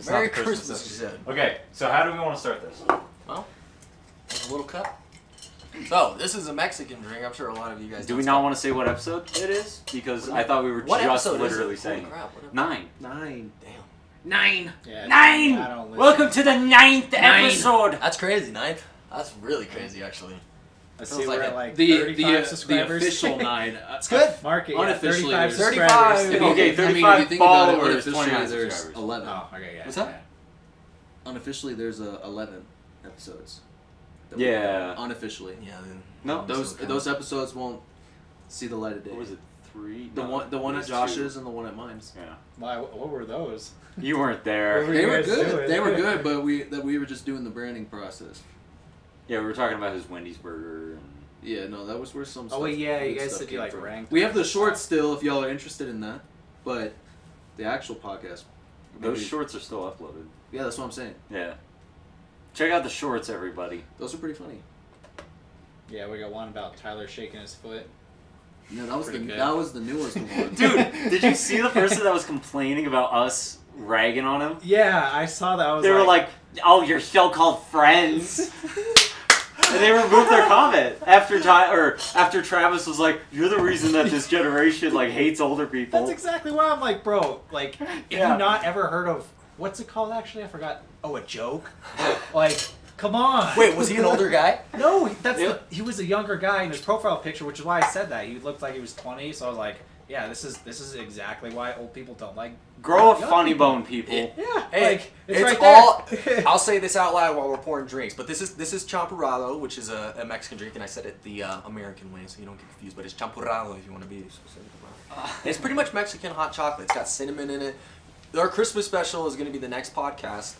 It's Merry not the Christmas Christmas, she said. Okay, so how do we want to start this? Well, there's a little cup. So, this is a Mexican drink. I'm sure a lot of you guys Do we not want to say what episode it is? Because I thought we were What just episode literally is it? saying Holy crap, what 9. 9. Damn. 9. Yeah, Nine. I don't listen. Welcome to the 9th episode. That's crazy, ninth. That's really crazy, actually. Let's Feels see, like we're it. at like The 35 subscribers. official 9. It's good. Market, yeah, Unofficially, 35 there's 35. subscribers. If you- Okay, I mean, 35 if you think about it, followers, unofficially 29 there's subscribers. 11. Oh, okay, yeah. What's that? Yeah. Unofficially, there's 11 episodes. that Yeah. we've done. Unofficially. Yeah, then. No, Those episodes won't see the light of day. What was it? 3? The one it at was Josh's 2. and the one at mine's. Yeah. Why, what were those? You weren't there. What were They you were guys good. doing? They were good, but we were just doing the branding process. Yeah, we were talking about his Wendy's burger. And... Yeah, no, that was where some. Oh wait, yeah, you good guys stuff said you came like from. ranked. We have the shorts still if y'all are interested in that, but the actual podcast. Those maybe- shorts are still uploaded. Yeah, that's what I'm saying. Yeah. Check out the shorts, everybody. Those are pretty funny. Yeah, we got one about Tyler shaking his foot. Yeah, that was Pretty good. that was the newest one. Dude, did you see the person that was complaining about us ragging on him? Yeah, I saw that. I was They were like, "Oh, your so-called friends," and they removed their comment after Travis was like, "You're the reason that this generation like hates older people." That's exactly why I'm like, bro. Like, have Yeah. you not ever heard of what's it called? Actually, I forgot. Oh, a joke. Like, come on. Wait, was he an older guy? No, that's Yep. he was a younger guy in his profile picture, which is why I said that. He looked like he was 20, so I was like, yeah, this is exactly why old people don't like. Grow a young funny people. bone, people. Yeah, Hey, like it's it's right all. there. I'll say this out loud while we're pouring drinks, but this is champurrado, which is a Mexican drink, and I said it the American way, so you don't get confused. But it's champurrado if you want to be specific about it. It's pretty much Mexican hot chocolate. It's got cinnamon in it. Our Christmas special is going to be the next podcast,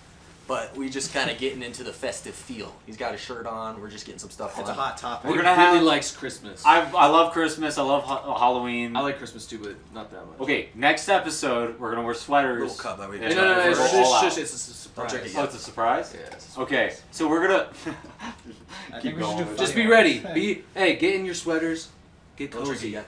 but we just kind of getting into the festive feel. He's got a shirt on. We're just getting some stuff It's on. a hot topic. We're He gonna really have- likes Christmas. I love Christmas. I love Halloween. I like Christmas too, but not that much. Okay, next episode we're gonna wear sweaters. Little cup that we- Yeah, No, no, we're it's all out. just it's a surprise. drink it Oh, it's a surprise. Yeah, it's a surprise. Okay, so we're gonna I keep think we should going. do with Just it. be ready. Get in your sweaters. Get Don't drink it cozy. yet.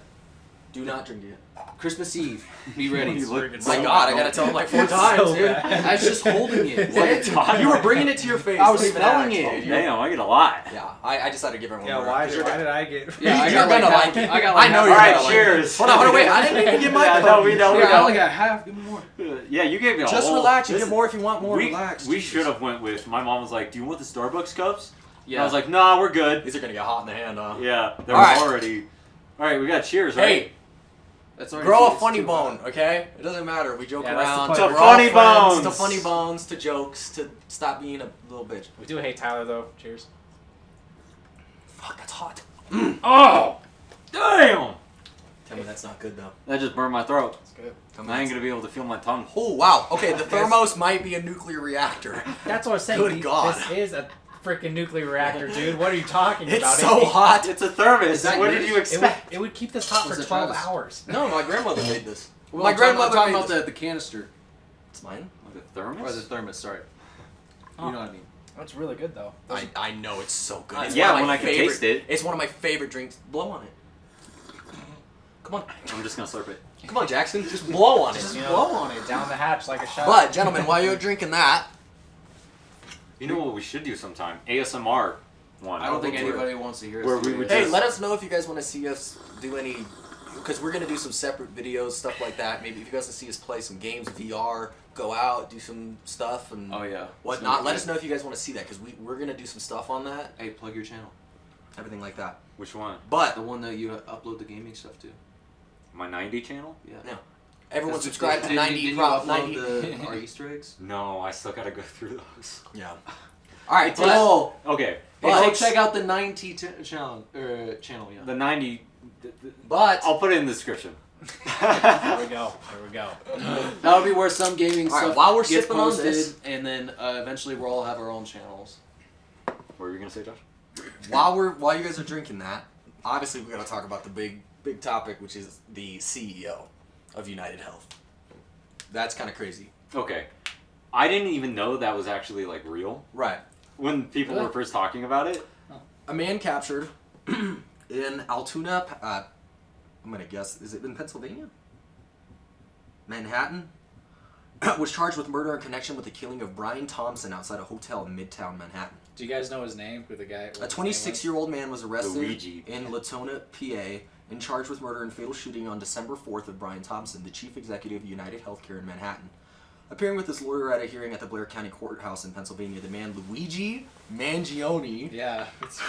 Do not drink it yet. Christmas Eve. Be ready. You look My God, I gotta tell him like 4 times. So dude. bad. I was just holding it. What? You were bringing it to your face. I was Don't even smelling act, it. dude. Damn, I get a lot. Yeah, I decided to give everyone Yeah, more. why 'cause did you're- I get? Yeah, I You're got gonna like like it. I got I like know All you're right, gonna like cheers. it. Hold on, wait. I didn't even get my Yeah, cup. no, we know, we Yeah, I know. only got half. Give me more. Yeah, you gave me a Just whole. relax. You this- get more if you want more. We, Relax. we Jesus. should have went with. My mom was like, "Do you want the Starbucks cups?" Yeah. And I was like, "Nah, we're good." These are gonna get hot in the hand, huh? Yeah, they're All right. already. All right, we got cheers, right? Hey, That's already grow a it's funny too bone, hot. okay? It doesn't matter. We joke Yeah, that's the around. point. To We're all funny friends, bones. To funny bones. To jokes. To stop being a little bitch. We do hate Tyler though. Cheers. Fuck, that's hot. Oh, damn! Tell me that's not good though. That just burned my throat. It's good. Tell me I ain't that's- gonna be able to feel my tongue. Oh wow. Okay, the thermos might be a nuclear reactor. That's what I was saying. Good God. This is a freaking nuclear reactor, dude. What are you talking It's about? so hot. It's a thermos. Is that What yours? did you It would, expect? it would keep this hot Was for it 12 Travis? hours. No, my grandmother made this. Well, My I'm talking- grandmother I'm talking made about this. the canister It's mine. Like a or the thermos? thermos. Sorry. Oh. You know what I mean. That's really good though. I know it's so good. It's Yeah, one of when my I can favorite- taste it. It's one of my favorite drinks. Blow on it. Come on. I'm just gonna slurp it. Come on, Jackson. Just blow on it. Just you know? blow on it down the hatch like a shot. But, gentlemen, while you're drinking that, You know what we should do sometime? ASMR one. I don't think we'll do it. anybody wants to hear us. Where do we would this. hey, Just- let us know if you guys want to see us do any, because we're going to do some separate videos, stuff like that. Maybe if you guys want to see us play some games, VR, go out, do some stuff and Oh yeah. whatnot. Let us know if you guys want to see that, because we're going to do some stuff on that, Hey, plug your channel. everything like that. Which one? But The one that you upload the gaming stuff to. My 90 channel? Yeah. No. everyone 'Cause subscribe to didn't 90 you Prop upload 90. our Easter eggs? No, I still gotta go through those. Yeah. All right, but Oh, Okay. But- go check out the 90 channel. Channel, yeah. The 90. I'll put it in the description. There we go. There we go. That would be where some gaming All right, stuff while we're gets sipping on posted, this- and then eventually we'll all have our own channels. What were you gonna say, Josh? while you guys are drinking that, obviously we got to talk about the big topic, which is the CEO of United Health. That's kind of crazy. Okay. I didn't even know that was actually like real Right. when people were first talking about it. A man captured in Altoona, I'm going to guess, is it in Pennsylvania? Manhattan? was charged with murder in connection with the killing of Brian Thompson outside a hotel in Midtown Manhattan. Do you guys know his name? Who the guy? A 26-year-old man was arrested Luigi. in Latona, PA, and charged with murder and fatal shooting on December 4th of Brian Thompson, the chief executive of United Healthcare in Manhattan. Appearing with his lawyer at a hearing at the Blair County Courthouse in Pennsylvania, the man Luigi Mangione Yeah, it's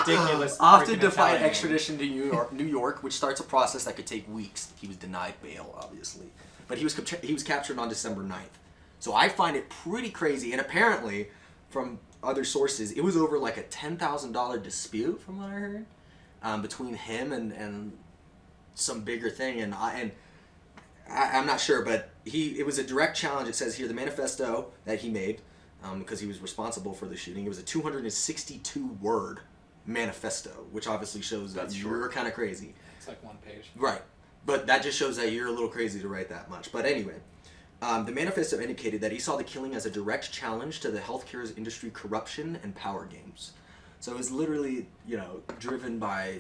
ridiculous. often freaking defied Italian extradition to New York, which starts a process that could take weeks. He was denied bail, obviously, but he was captured on December 9th. So I find it pretty crazy, and apparently, from other sources, it was over like a $10,000 dispute, from what I heard, between him and some bigger thing, and I'm not sure, but it was a direct challenge. It says here the manifesto that he made, because he was responsible for the shooting. It was a 262-word manifesto, which obviously shows that you're kind of crazy. It's like one page. Right, but that just shows that you're a little crazy to write that much. But anyway, the manifesto indicated that he saw the killing as a direct challenge to the healthcare industry corruption and power games. So it was literally, driven by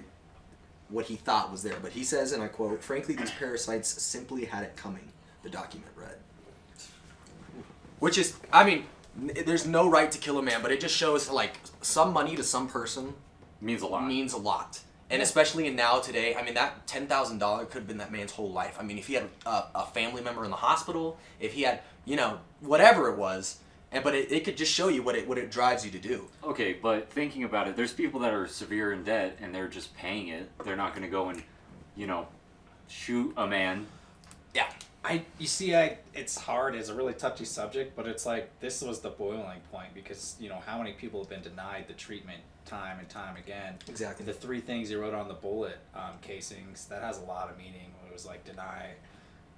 what he thought was there. But he says, and I quote, "Frankly, these parasites simply had it coming," the document read. Which is, there's no right to kill a man, but it just shows, like, some money to some person Means a lot. means a lot. And especially in now today, that $10,000 could have been that man's whole life. If he had a family member in the hospital, if he had, whatever it was, but it could just show you what it drives you to do. Okay, but thinking about it, there's people that are severe in debt and they're just paying it. They're not going to go and, shoot a man. Yeah. It's hard. It's a really touchy subject, but it's like this was the boiling point because how many people have been denied the treatment time and time again. Exactly. The 3 things you wrote on the bullet casings, that has a lot of meaning. It was like deny.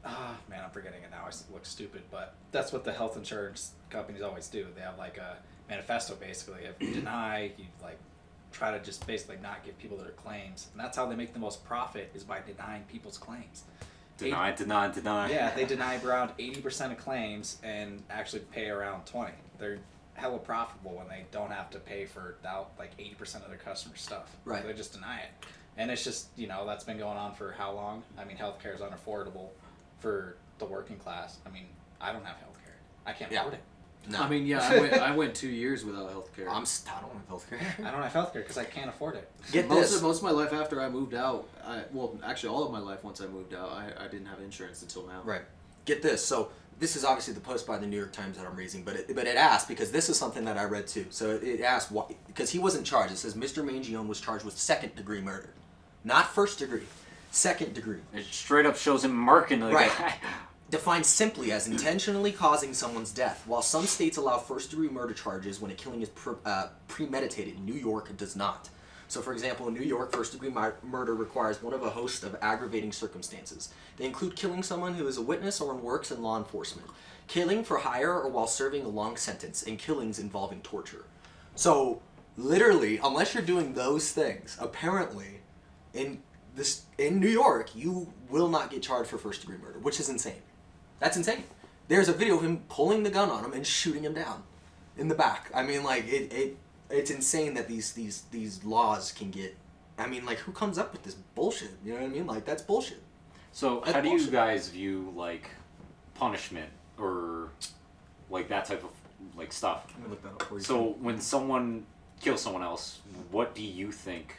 Man, I'm forgetting it now. I look stupid, but that's what the health insurance companies always do. They have like a manifesto basically. If you deny, you like try to just basically not give people their claims, and that's how they make the most profit is by denying people's claims. Deny. Yeah, they deny around 80% of claims and actually pay around 20. They're hella profitable when they don't have to pay for like 80% of their customer stuff. Right. They just deny it. And it's just, that's been going on for how long? Healthcare is unaffordable for the working class. I don't have healthcare. I can't afford it. No. I went 2 years without healthcare. I don't have healthcare. I don't have healthcare because I can't afford it. Most of my life after I moved out, actually all of my life once I moved out, I didn't have insurance until now. Right. Get this. So this is obviously the post by the New York Times that I'm raising, but it asked, because this is something that I read too. So it asked, why, because he wasn't charged. It says Mr. Mangione was charged with 2nd-degree murder. Not 1st degree. 2nd degree. It straight up shows him marking the Right. guy. Defined simply as intentionally causing someone's death. While some states allow 1st-degree murder charges when a killing is premeditated, New York does not. So, for example, in New York, 1st-degree murder requires one of a host of aggravating circumstances. They include killing someone who is a witness or works in law enforcement, killing for hire or while serving a long sentence, and killings involving torture. So, literally, unless you're doing those things, apparently, in New York, you will not get charged for 1st-degree murder, which is insane. That's insane. There's a video of him pulling the gun on him and shooting him down in the back. It's insane that these laws can get. Who comes up with this bullshit? You know what I mean? That's bullshit. So That's how do you bullshit. guys view punishment or that type of stuff? Let me look that up for you. So when someone kills someone else, what do you think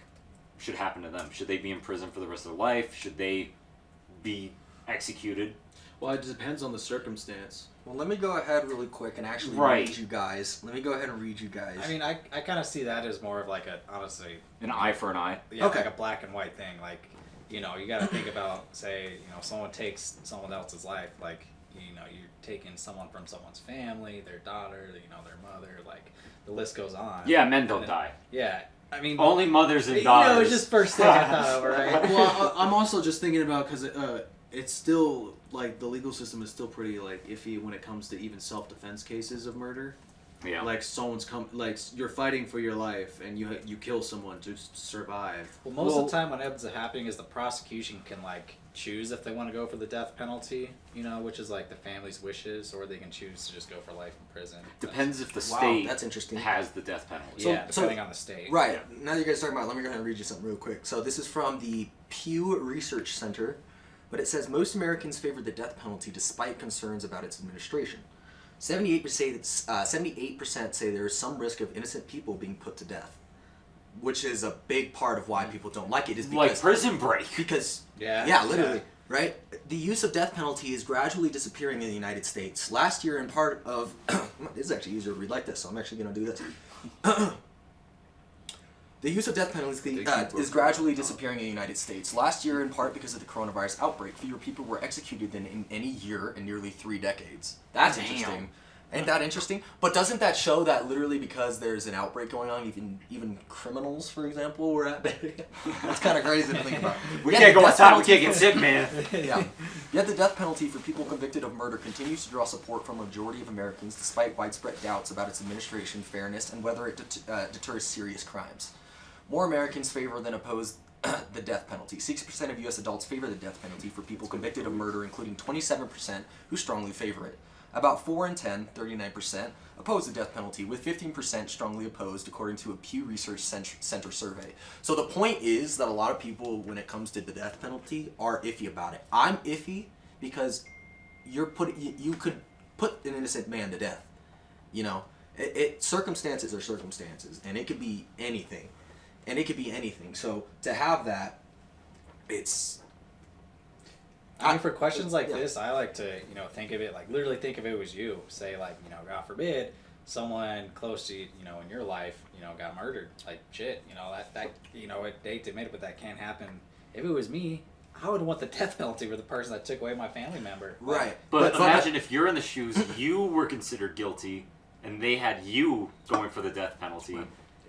should happen to them? Should they be in prison for the rest of their life? Should they be executed? Well, it depends on the circumstance. Well, let me go ahead really quick and actually Right. read you guys. I kind of see that as more of like honestly, An eye for an eye? yeah, Okay. like a black and white thing. You got to think about, say, someone takes someone else's life, you're taking someone from someone's family, their daughter, their mother, the list goes on. Yeah, men don't And die. Yeah, Only mothers and daughters. it's just first thing I thought of, right? Well, I'm also just thinking about, because it's still, the legal system is still pretty, iffy when it comes to even self-defense cases of murder. Yeah. Someone's you're fighting for your life and you kill someone to survive. Well, most of the time what ends up happening is the prosecution can choose if they want to go for the death penalty, which is the family's wishes, or they can choose to just go for life in prison. Depends if the Wow, state that's interesting. has the death penalty. Yeah, depending on the state. Right. Yeah. Now that you guys are talking about it, let me go ahead and read you something real quick. So this is from the Pew Research Center. But it says most Americans favor the death penalty despite concerns about its administration. 78% say there is some risk of innocent people being put to death, which is a big part of why people don't like it. Is because, like Prison Break. Because Yeah. literally, right? The use of death penalty is gradually disappearing in the United States. Last year, in part of this is actually easier to read like this, so I'm actually going to do this. The use of death penalty is gradually disappearing in the United States. Last year, in part because of the coronavirus outbreak, fewer people were executed than in any year in nearly 3 decades. That's interesting. Ain't that interesting? But doesn't that show that literally because there's an outbreak going on, even criminals, for example, were at That's kind of crazy to think about. We can't go outside. We can't get sick, man. Yeah. Yet the death penalty for people convicted of murder continues to draw support from a majority of Americans, despite widespread doubts about its administration, fairness, and whether it deters serious crimes. More Americans favor than oppose the death penalty. 60% of U.S. adults favor the death penalty for people convicted of murder, including 27% who strongly favor it. About 4 in 10, 39%, oppose the death penalty, with 15% strongly opposed, according to a Pew Research Center survey. So the point is that a lot of people, when it comes to the death penalty, are iffy about it. I'm iffy because you could put an innocent man to death. You know, circumstances are circumstances, and it could be anything. So to have that, it's... I mean, for questions like this, I like to, think of it, like, literally think if it was you. Say, like, God forbid, someone close to, in your life, got murdered. Like, shit, I hate to admit it, but that can't happen. If it was me, I would want the death penalty for the person that took away my family member. Right. But imagine if you're in the shoes, you were considered guilty, and they had you going for the death penalty,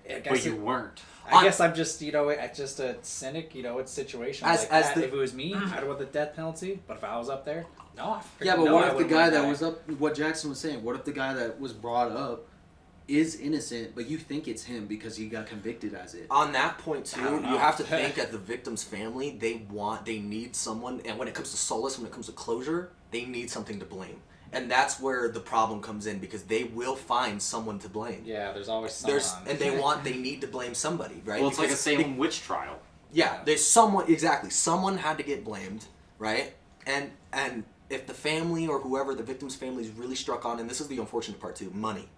but you weren't. I guess I'm just, just a cynic, it's situations like that. If it was me, I'd want the death penalty. But if I was up there, no. What if the guy that was up, what Jackson was saying, what if the guy that was brought up is innocent, but you think it's him because he got convicted as it? On that point, too, you have to think that the victim's family, they need someone, and when it comes to solace, when it comes to closure, they need something to blame. And that's where the problem comes in, because they will find someone to blame. Yeah, there's always someone. And they need to blame somebody, right? Well, it's like a Salem witch trial. Yeah, there's someone, exactly. Someone had to get blamed, right? And if the family or whoever, the victim's family, is really struck on, and this is the unfortunate part too, money,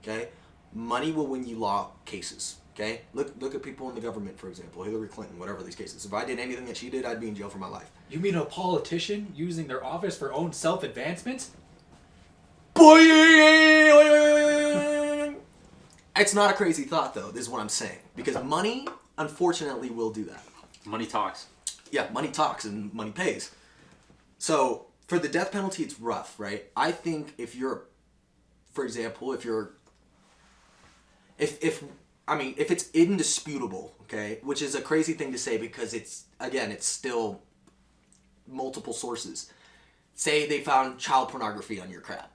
okay? Money will win you law cases, okay? Look at people in the government, for example, Hillary Clinton, whatever these cases. If I did anything that she did, I'd be in jail for my life. You mean a politician using their office for own self-advancement? It's not a crazy thought, though. This is what I'm saying, because money, unfortunately, will do that. Money talks. Yeah, money talks and money pays. So for the death penalty, it's rough, right? I think if it's indisputable, okay, which is a crazy thing to say because it's still multiple sources. Say they found child pornography on your crap.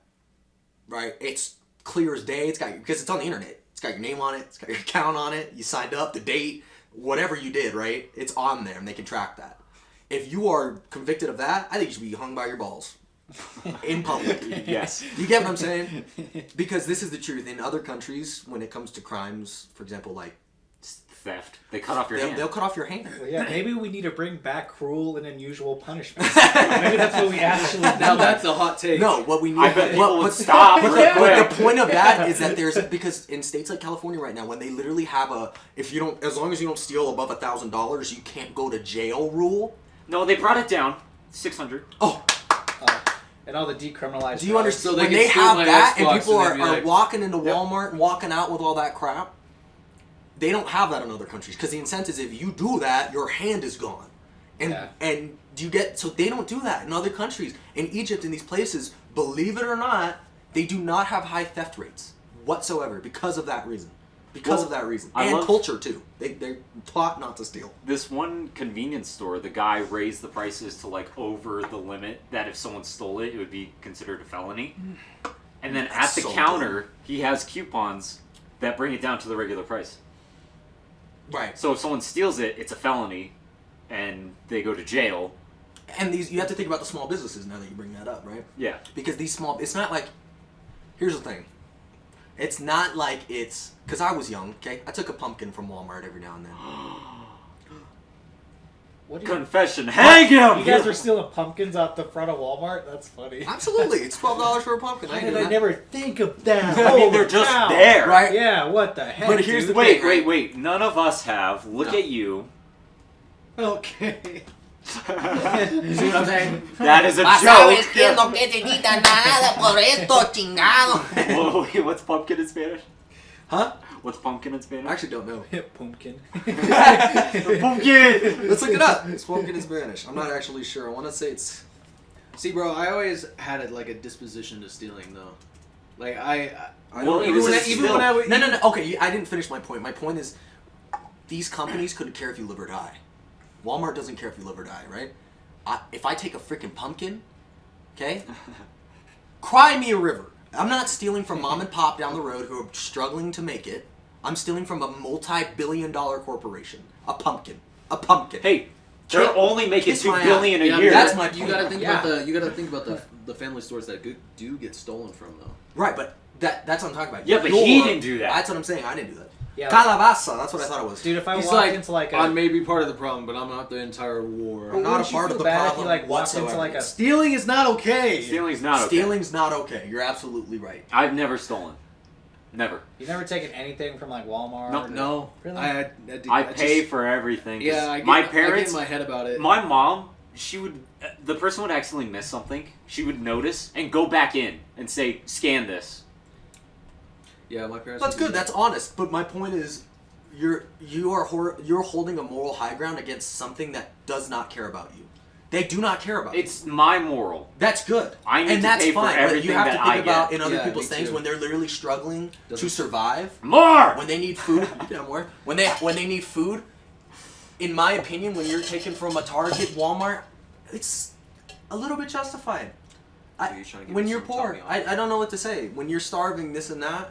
Right, it's clear as day. Because it's on the internet. It's got your name on it. It's got your account on it. You signed up, the date, whatever you did. Right, it's on there, and they can track that. If you are convicted of that, I think you should be hung by your balls in public. Yes. You get what I'm saying? Because this is the truth. In other countries, when it comes to crimes, for example, like theft, they cut off your hand. They'll cut off your hand. Well, yeah, maybe we need to bring back cruel and unusual punishments. Maybe that's what we actually need. Now that's a hot take. No, what we need. I bet people would stop. But the point of that is that because in states like California right now, when they literally have as long as you don't steal above $1,000, you can't go to jail rule. No, they brought it down, $600. Oh. And all the decriminalized. Do you understand? So when they have that, and people are like, walking into Walmart and walking out with all that crap, they don't have that in other countries, because the incentive is if you do that, your hand is gone. And you get, so they don't do that in other countries. In Egypt, in these places, believe it or not, they do not have high theft rates whatsoever because of that reason. And culture too. They're taught not to steal. This one convenience store, the guy raised the prices to like over the limit that if someone stole it, it would be considered a felony. And then at the counter, he has coupons that bring it down to the regular price. Right. So if someone steals it, it's a felony, and they go to jail. And you have to think about the small businesses now that you bring that up, right? Yeah. Because it's not like, here's the thing. It's not like because I was young, okay? I took a pumpkin from Walmart every now and then. What do you? Confession. Hang him! You guys were stealing pumpkins out the front of Walmart? That's funny. Absolutely, it's $12 for a pumpkin. How I did do I that. never think of that? I mean, they're Holy just cow. there. Right? Yeah, what the heck? But here's dude? the Wait, thing, wait. None of us have. Look No. at you. Okay. You see what I'm saying? That is a ¿Sabes qué es joke. lo que te quitan nada por esto, chingado? Whoa, wait, what's pumpkin in Spanish? Huh? What's pumpkin in Spanish? I actually don't know. Pumpkin. Pumpkin! Let's look it up. It's pumpkin in Spanish. I'm not actually sure. I want to say it's. See, bro, I always had like a disposition to stealing, though. Like I Well, don't it was even a when I, even steal. when I was, no. Okay, I didn't finish my point. My point is, these companies couldn't care if you live or die. Walmart doesn't care if you live or die, right? If I take a freaking pumpkin, okay, cry me a river. I'm not stealing from mom and pop down the road who are struggling to make it. I'm stealing from a multi-billion-dollar corporation. A pumpkin. A pumpkin. Hey, they're only making kiss $2 my billion a ass. year. That's my You point. gotta think Yeah. about the family stores that do get stolen from, though. Right, but that's what I'm talking about. Yeah, but he didn't do that. That's what I'm saying. I didn't do that. Yeah, like, Calabaza. That's what I thought it was. dude, if I He's walked like, into like a, I may be part of the problem, but I'm not the entire war. I'm not wouldn't a you part feel of the bad if problem you like walked into whatsoever. like a Stealing is not okay. Stealing's not okay. Stealing's not okay. You're absolutely right. I've never stolen. Never. You've never taken anything from like Walmart? No. or- No, Really? I pay for everything. 'cause Yeah, I get, my I get parents, in my head about it. my mom, she would, the person would accidentally miss something. She would notice and go back in and say, "Scan this." Yeah, my parents. That's would do good. that. That's honest. But my point is, you're holding a moral high ground against something that does not care about you. They do not care about you. It's my moral. That's good. I need and to that's pay for fine. But everything you have that to think I about get. in other Yeah, people's me things too. when they're literally struggling Doesn't- More. to survive. When they need food, you can have more. When they need food, in my opinion, when you're taken from a Target, Walmart, it's a little bit justified. So you're trying to give When me you're some poor, Tommy off. I don't know what to say. When you're starving, this and that,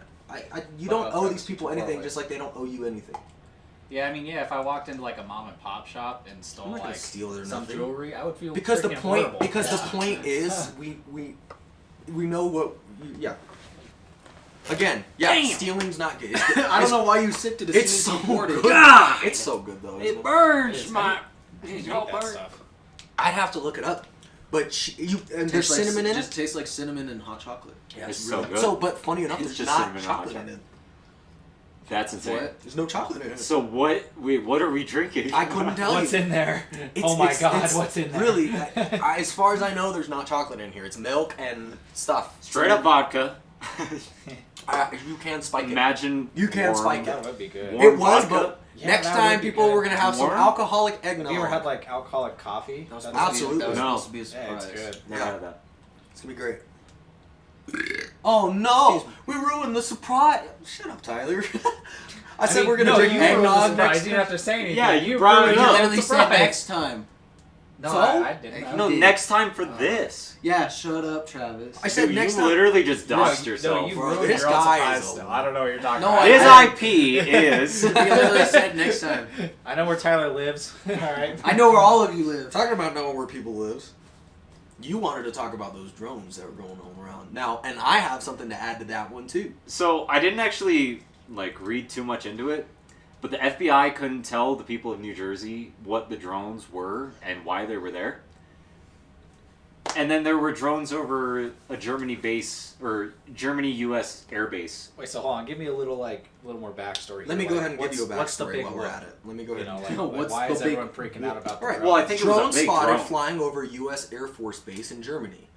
you Fuck don't off, owe that's these people too far anything, away. just like they don't owe you anything. Yeah, I mean, yeah, if I walked into like a mom and pop shop and stole I'm not gonna like steal it or some nothing. jewelry, I would feel Because the freaking point, horrible. because Yeah. the point is, we know what. Yeah. Again, yeah, Damn. stealing's not good. I don't know why you sipped it as It's soon so as you poured it. good. God! It's so good though. isn't It it? burns It is. my. You It eat all that burns. stuff. I'd have to look it up, but and there's Tastes like- cinnamon in Just it. tastes like cinnamon and hot chocolate. Yeah, It's so good. So, but funny enough, It's there's just not cinnamon and hot chocolate in chocolate. it. That's insane. What? There's no chocolate in it. So what are we drinking? I couldn't tell What's you. in there? It's- Oh my it's- god, it's- what's in there? Really, as far as I know, there's not chocolate in here. It's milk and stuff. Straight up vodka. You can spike it. Imagine. You can warm- spike That would be good. Warm It was, vodka? but Yeah, next that time would be people good. were gonna have some Warm? alcoholic Have eggnog. you ever had like alcoholic coffee? That was That's- supposed to be- Absolutely. That was No. supposed to be a Yeah, it's surprise. good. Never Yeah. had that. It's gonna be great. Oh no! We ruined the surprise. Shut up, Tyler. I said we're gonna no, drink you ruined the eggnog surprise. next You didn't have to say anything. Yeah, you brought it ruined up. the You literally said surprise. next time. No, So? I didn't. No, did. next time for this. Yeah, shut up, Travis. I said Dude, next you time. literally just No, doxed you- yourself. No, you bro. ruined This your own guy surprise is a- still. I don't know what you're talking No, about. His I- IP is. You literally said next time. I know where Tyler lives. All right. I know where all of you live. Talking about knowing where people lives. You wanted to talk about those drones that were going all around now, and I have something to add to that one too. So I didn't actually read too much into it, but the FBI couldn't tell the people of New Jersey what the drones were and why they were there. And then there were drones over a Germany base or Germany-U.S. air base. Wait, so hold on. Give me a little more backstory. Let me here. go Like, ahead and give you a what's the backstory big while we're one? at it. Let me go You ahead. know, and like, What's why the is big- everyone freaking out about the All right. drones? Well, I think it was a Drones big spotted drone. flying over U.S. Air Force Base in Germany.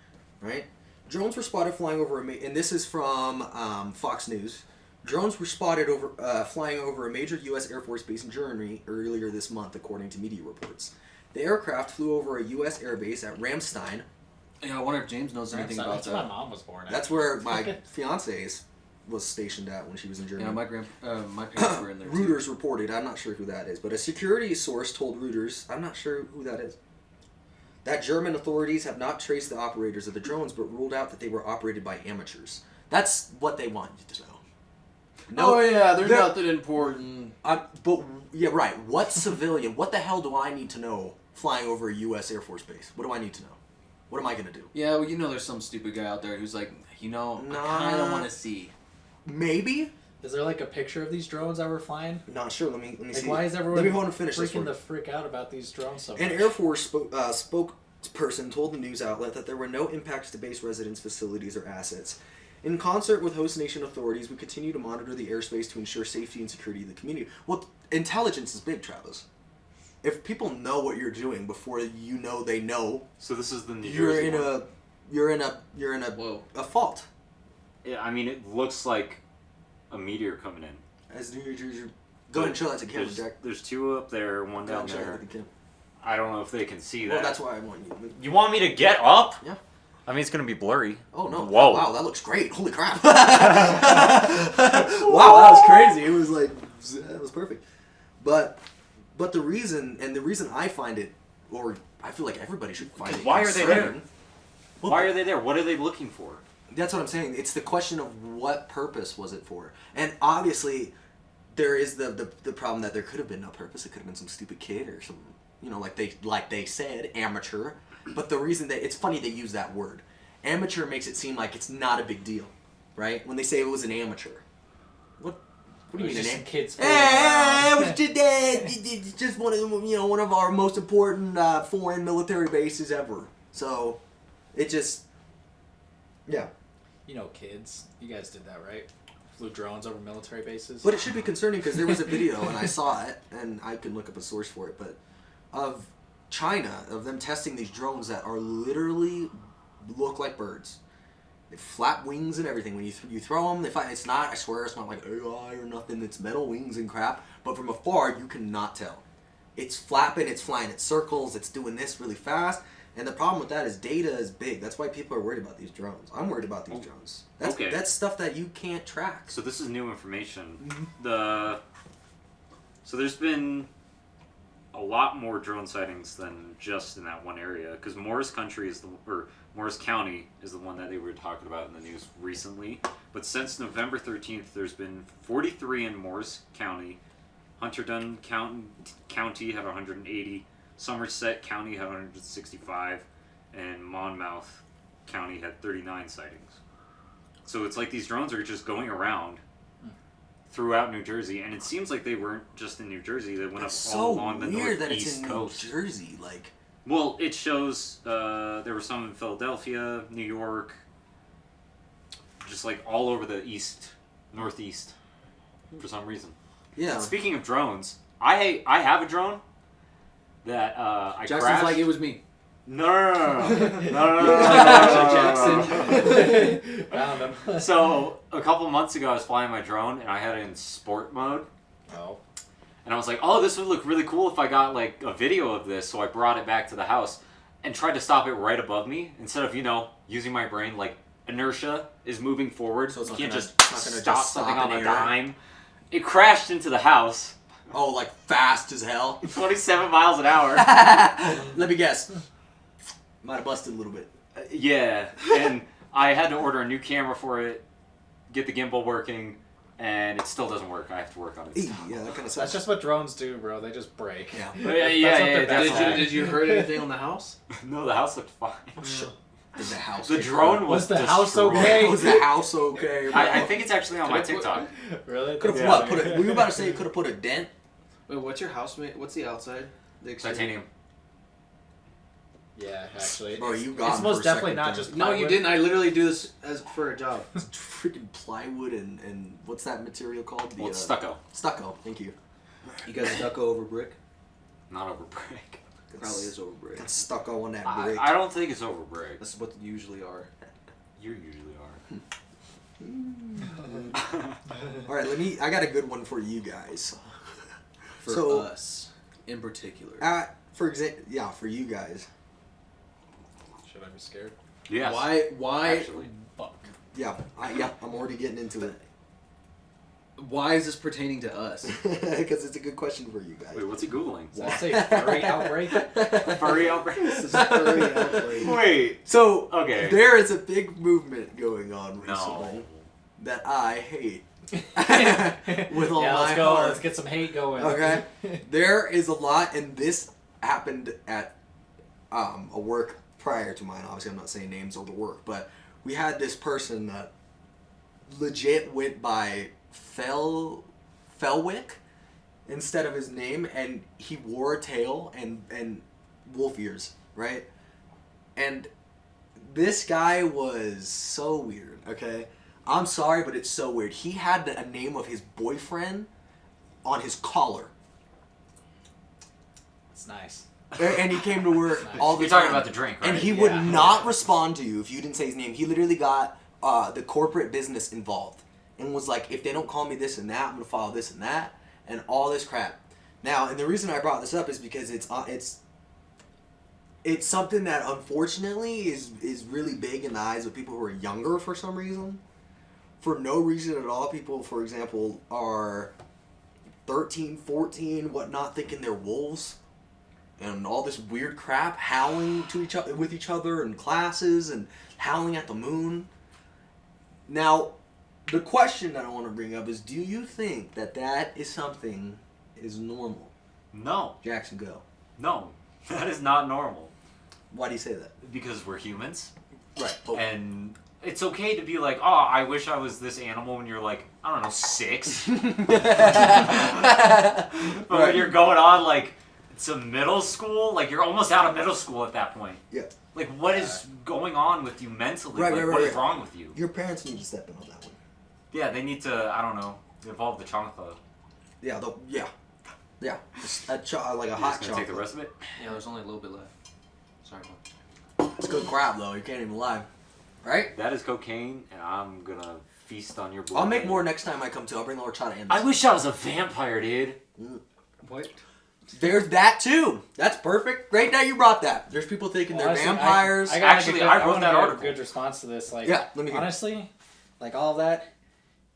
Right? Drones were spotted flying over, and this is from Fox News. Drones were spotted flying over a major U.S. Air Force base in Germany earlier this month, according to media reports. The aircraft flew over a U.S. air base at Ramstein. Yeah, I wonder if James knows anything about That's where my that. mom was born. That's where my fiance was stationed at when she was in Germany. Yeah, my parents were in there too. Reuters reported, I'm not sure who that is, but a security source told Reuters, I'm not sure who that is, that German authorities have not traced the operators of the drones, but ruled out that they were operated by amateurs. That's what they want you to know. Oh yeah, there's they're- nothing important. But yeah, right. What civilian? What the hell do I need to know flying over a U.S. Air Force base? What do I need to know? What am I gonna do? Yeah, well, there's some stupid guy out there who's like, I kind Nah. of want to see. Maybe, Is there like a picture of these drones that were flying? Not sure. Let me Like, see. why is everyone Let me hold and finish this freaking one. the frick out about these drones so much? An Air Force spokesperson told the news outlet that there were no impacts to base residents, facilities, or assets. In concert with host nation authorities, we continue to monitor the airspace to ensure safety and security of the community. Well, intelligence is big, Travis. If people know what you're doing before you know they know, So this is the New you're Jersey in one. you're in a Whoa. a fault. Yeah, I mean, it looks like a meteor coming in. As New Jersey, go ahead and show that to camera, There's, Jack. there's two up there, one Go ahead down and show that there. to the camera. I don't know if they can see that. Well, that's why I want you. You want me to get up? Yeah. I mean, it's gonna be blurry. Oh no! Whoa. Wow, that looks great! Holy crap! Wow, that was crazy. It was like that was perfect. But the reason I find it, or I feel like everybody should find it. Why are they there? concerning- Well, Why are they there? What are they looking for? That's what I'm saying. It's the question of what purpose was it for, and obviously, there is the problem that there could have been no purpose. It could have been some stupid kid or some, like they said, amateur. But the reason that it's funny they use that word, amateur, makes it seem like it's not a big deal, right? When they say it was an amateur, what do you mean an amateur? Kids? It was just just one of them, one of our most important foreign military bases ever. So, it just, yeah. You know, kids. You guys did that, right? Flew drones over military bases. But it should be concerning because there was a video and I saw it, and I can look up a source for it, but of China, of them testing these drones that are literally look like birds. They flap wings and everything. When you throw them, they find it's not. I swear, it's not like AI or nothing. It's metal wings and crap. But from afar, you cannot tell. It's flapping. It's flying in circles. It's doing this really fast. And the problem with that is data is big. That's why people are worried about these drones. I'm worried about these drones. Okay. That's stuff that you can't track. So this is new information. Mm-hmm. So there's been a lot more drone sightings than just in that one area, because Morris County is the one that they were talking about in the news recently. But since November 13th, there's been 43 in Morris County. Hunterdon County had 180. Somerset County had 165, and Monmouth County had 39 sightings. So it's like these drones are just going around throughout New Jersey, and it seems like they weren't just in New Jersey. They went It's up all so along the weird that northeast it's in coast. New Jersey. Like, Well, it shows there were some in Philadelphia, New York, just like all over the northeast, for some reason. yeah. Speaking of drones, I have a drone that I Jackson's crashed. like, it was me. No. Jackson. Found him. So a couple months ago, I was flying my drone and I had it in sport mode, Oh. and I was like, "Oh, this would look really cool if I got like a video of this." So I brought it back to the house and tried to stop it right above me instead of using my brain. Like inertia is moving forward, So it's you not can't gonna- just it's not gonna stop just something stop on in a air. dime. It crashed into the house, Oh, like fast as hell. 27 miles an hour. Let me guess. Might have busted a little bit. Yeah, and I had to order a new camera for it, get the gimbal working, and it still doesn't work. I have to work on it. Yeah, that kind of sucks. That's just what drones do, bro. They just break. Yeah. Yeah, That's what they're yeah, best definitely. at. Did you hurt anything on the house? No, the house looked fine. Did the house? The get drone hurt? was Was the house destroyed. okay? Was the house okay? Bro? I think it's actually on my TikTok. Really? Could have Yeah. what? Were you about to say you could have put a dent? Wait, what's your house mate? What's the outside? The exterior? Titanium. Yeah, actually. Bro, It's- you got It's him most for a definitely second not there. just No, you plywood. didn't. I literally do this for a job. It's freaking plywood and what's that material called? Well, it's stucco, Stucco. Thank you. You guys stucco over brick? not over brick. Probably is over brick. Got stucco on that I, brick. I don't think it's over brick. That's what they usually are. You usually are. All right, I got a good one for you guys. For So- us, in particular. For example, yeah, for you guys. Should I be scared? Yes. Why? Actually. Fuck. Yeah, I'm already getting into it Why is this pertaining to us? because it's a good question for you guys. Wait, what's he googling? Does that say furry outbreak? Furry outbreak. This is furry outbreak. Wait. So Okay. there is a big movement going on recently No. that I hate with all Yeah, my let's go. heart. Let's get some hate going. Okay, there is a lot, and this happened at a work prior to mine. Obviously, I'm not saying names or the work, but we had this person that legit went by Felwick instead of his name, and he wore a tail and wolf ears, right? And this guy was so weird, okay? I'm sorry, but it's so weird. He had a name of his boyfriend on his collar. It's nice. And he came to work all the You're time. talking about the drink, right? And he would not respond to you if you didn't say his name. He literally got the corporate business involved and was like, if they don't call me this and that, I'm going to follow this and that and all this crap. Now, and the reason I brought this up is because it's something that unfortunately is really big in the eyes of people who are younger for some reason. For no reason at all, people, for example, are 13, 14, whatnot, thinking they're wolves. And all this weird crap, howling to each other with each other in classes and howling at the moon. Now, the question that I want to bring up is, do you think that is something is normal? No. Jackson, go. No. That is not normal. Why do you say that? Because we're humans. Right. And it's okay to be like, oh, I wish I was this animal when you're like, I don't know, 6. But when you're going on like to middle school, like you're almost out of middle school at that point. Yeah. Like what is going on with you mentally? Right, like right, what right. is wrong with you? Your parents need to step in on that one. Yeah, they need to, I don't know, evolve the chocolate. Yeah, yeah. Just like a You're hot just gonna chocolate. take the rest of it? Yeah, there's only a little bit left. Sorry. It's good crap though. You can't even lie. Right? That is cocaine, and I'm gonna feast on your blood. I'll make more next time I come to. I'll bring the horchata in. I wish I was a vampire, dude. What? There's that too. That's perfect. Great that you brought that. There's people thinking they're Honestly, vampires. I Actually, I wrote wanna that give article. a good response to this. Like, Yeah, let me hear it. honestly, like all of that,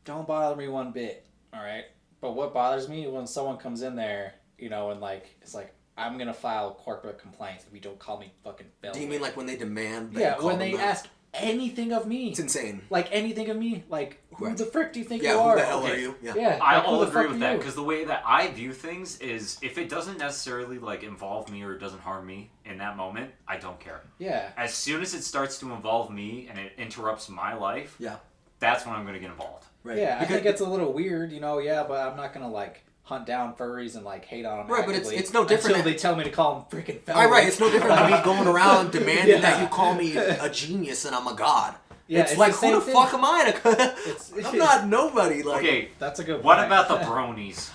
don't bother me one bit. All right, but what bothers me when someone comes in there, you know, and like it's like I'm gonna file corporate complaints if you don't call me fucking Phil. Do you mean like when they demand that Yeah, you call when them they that? ask anything of me, It's insane. like anything of me, like who Right. the frick do you think Yeah, you who are? the hell Okay. are you? Yeah. Yeah, I like, who will the agree fuck with are that you? because the way that I view things is if it doesn't necessarily like involve me or it doesn't harm me in that moment, I don't care. Yeah. As soon as it starts to involve me and it interrupts my life, Yeah. that's when I'm gonna get involved. Right. Yeah, I Because- think it's a little weird, you know, yeah, but I'm not gonna like hunt down furries and like hate on them Right, but actively it's no different until than- they tell me to call them freaking fellas. Right, it's no different than me going around demanding Yeah. that you call me a genius and I'm a god. Yeah, it's it's like, the who same the thing. fuck am I to... It's- I'm not nobody. Like, Okay, That's a good what point. about the bronies?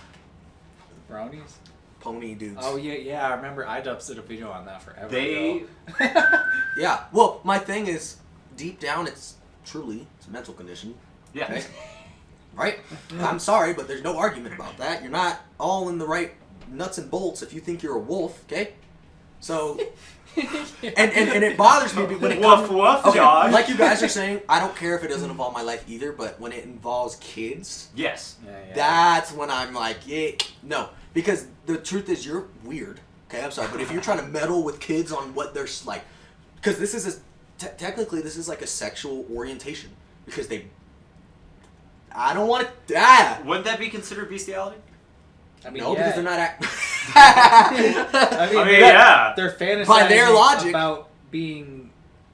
brownies? pony dudes. Oh yeah, I remember iDubbbz did a video on that forever They ago. Yeah. Well, my thing is, deep down, it's a mental condition. yeah. Okay? Right? I'm sorry, but there's no argument about that. You're not all in the right nuts and bolts if you think you're a wolf, okay? So, and it bothers me when it Woof comes... woof, Okay, Josh. like you guys are saying, I don't care if it doesn't involve my life either, but when it involves kids, Yes. Yeah. that's when I'm like, yeah, no. Because the truth is, you're weird, okay? I'm sorry, but if you're trying to meddle with kids on what they're like... Because this is technically, this is like a sexual orientation. Because they... I don't want to... Wouldn't that be considered bestiality? I mean, No, yeah. because they're not... I mean, yeah. they're fantasizing By their logic- about being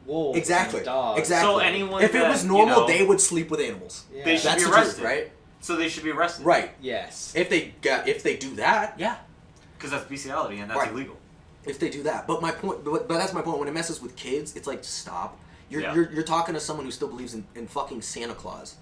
wolves Exactly. and dogs. Exactly. So anyone if it that, was normal, you know, they would sleep with animals. Yeah. They should That's be the arrested. truth, right? So they should be arrested. Right. Yes. If they do that, yeah. Because that's bestiality and that's Right. illegal. If they do that, but my point, but that's my point. When it messes with kids, it's like stop. You're Yeah. you're talking to someone who still believes in fucking Santa Claus.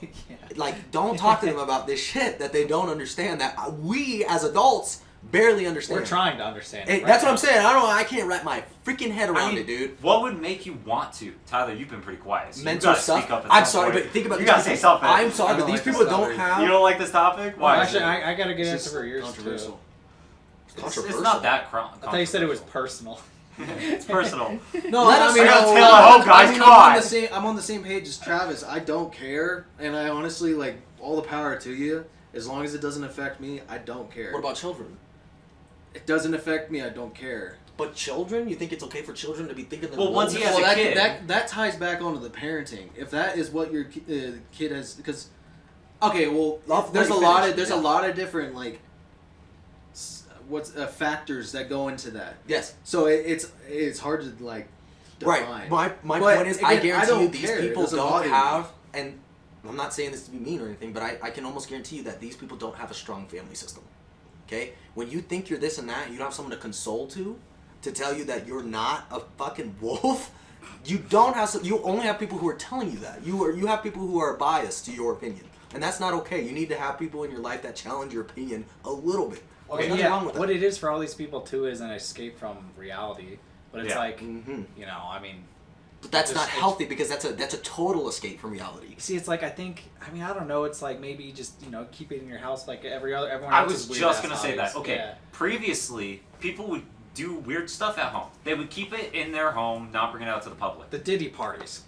Yeah. Like, don't talk to them about this shit that they don't understand. That we as adults barely understand. We're trying to understand. Hey, it that's right what I'm saying. I can't wrap my freaking head around it, dude. What would make you want to? Tyler, you've been pretty quiet. So Mental you gotta stuff. Speak up at I'm some sorry, point. but think about you these gotta people. say something. I'm sorry, I but don't these like people this don't topic. have. You don't like this topic? Well, Why? actually, I gotta get It's into for yours controversial. too. It's not that I thought you said it was personal. It's personal. No, Let I us mean, know. no, Tell the whole guys, come on. I'm on the same page as Travis. I don't care, and I honestly like all the power to you. As long as it doesn't affect me, I don't care. What about children? It doesn't affect me, I don't care. But children, you think it's okay for children to be thinking? Well, once he has Well, a that, kid. that ties back onto the parenting. If that is what your kid has, because okay, well, there's a lot of different like factors that go into that. Yes. So it's hard to like define. Right. My But point is, again, I I guarantee don't you these care. It people doesn't don't bother me. have, and I'm not saying this to be mean or anything, but I can almost guarantee you that these people don't have a strong family system. Okay? When you think you're this and that, you don't have someone to console to tell you that you're not a fucking wolf. You don't have you only have people who are telling you that. You have people who are biased to your opinion. And that's not okay. You need to have people in your life that challenge your opinion a little bit. There's nothing wrong with that. What it is for all these people too is an escape from reality. But it's like, you know, I mean, but that's not healthy because that's a total escape from reality. See, it's like I don't know. It's like maybe just keep it in your house like everyone else. I was just gonna say that. Okay, previously people would do weird stuff at home. They would keep it in their home, not bring it out to the public. The Diddy parties.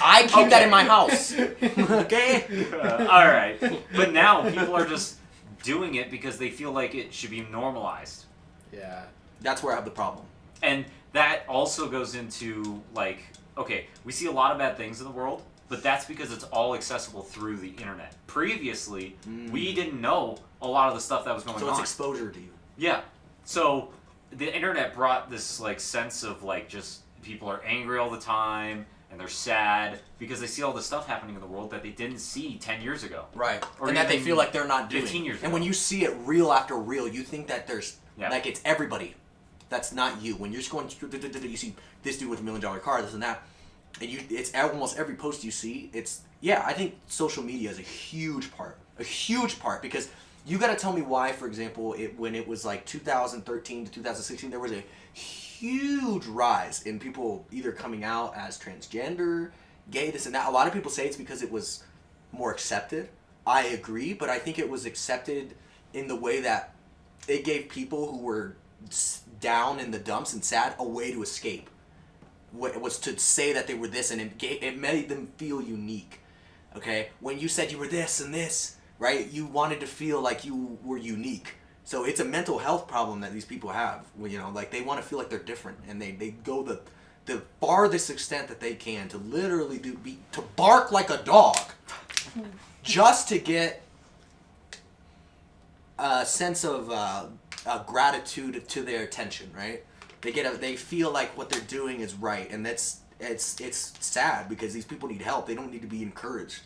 I keep that in my house. Okay. All right, but now people are just doing it because they feel like it should be normalized. Yeah. That's where I have the problem. And that also goes into, like, okay, we see a lot of bad things in the world, but that's because it's all accessible through the internet. Previously, we didn't know a lot of the stuff that was going on. So it's exposure to you. Yeah. So the internet brought this, like, sense of, like, just people are angry all the time, and they're sad, because they see all this stuff happening in the world that they didn't see 10 years ago. Right. Or and that they feel like they're not doing. 15 years ago. And when you see it reel after reel, you think that there's, like, it's everybody. That's not you. When you're just going, you see this dude with $1 million car, this and that, and it's almost every post you see. I think social media is a huge part, because you got to tell me why. For example, when it was like 2013 to 2016, there was a huge rise in people either coming out as transgender, gay, this and that. A lot of people say it's because it was more accepted. I agree, but I think it was accepted in the way that it gave people who were down in the dumps and sad a way to escape. It was to say that they were this, and it made them feel unique. Okay, when you said you were this and this, right? You wanted to feel like you were unique. So it's a mental health problem that these people have. Like they want to feel like they're different, and they go the farthest extent that they can to literally to bark like a dog, just to get a sense of gratitude to their attention, right? They feel like what they're doing is right, and it's sad because these people need help. They don't need to be encouraged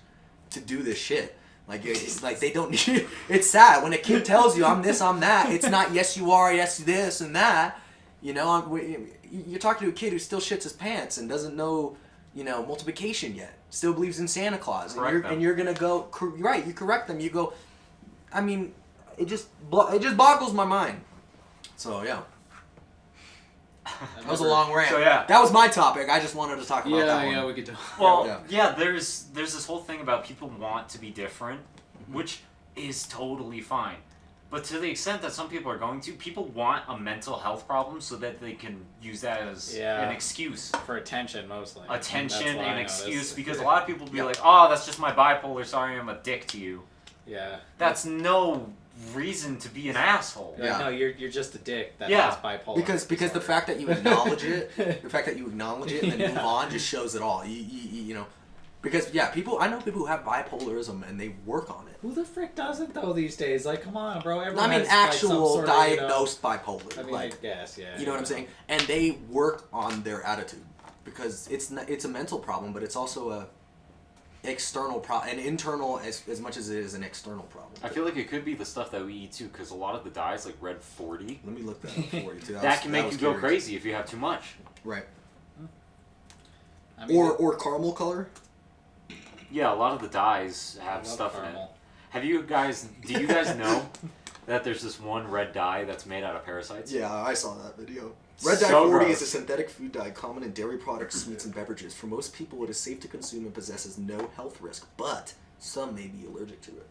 to do this shit. Like it's like they don't need. It's sad when a kid tells you I'm this, I'm that. It's not yes you are, yes this and that. You're talking to a kid who still shits his pants and doesn't know multiplication yet. Still believes in Santa Claus, and you're gonna go right. You correct them. You go. I mean, it just boggles my mind. So yeah. That was a long rant. So yeah, that was my topic. I just wanted to talk about that one. Yeah, we could do. Well, there's this whole thing about people want to be different, which is totally fine. But to the extent that some people are going to, people want a mental health problem so that they can use that as an excuse. For attention, mostly. Attention and excuse, because a lot of people will be like, oh, that's just my bipolar, sorry I'm a dick to you. Yeah. That's no reason to be an asshole. Yeah. No, you're just a dick that has bipolar. Because the fact that you acknowledge it, and then move on just shows it all. You know, because I know people who have bipolarism and they work on it. Who the frick doesn't though these days? Like, come on, bro. Everyone I mean, has, actual like, diagnosed bipolar. I mean, I guess, yeah. You know what I'm saying? And they work on their attitude because it's a mental problem, but it's also a external problem, an internal as much as it is an external problem. I feel like it could be the stuff that we eat too, because a lot of the dyes, like red 40. Let me look that up for you too. That can make you go crazy if you have too much. Right. I mean, or caramel color. Yeah, a lot of the dyes have stuff in it. Do you guys know that there's this one red dye that's made out of parasites? Yeah, I saw that video. Red dye So 40 gross. is a synthetic food dye common in dairy products, sweets, and beverages. For most people, it is safe to consume and possesses no health risk, but some may be allergic to it.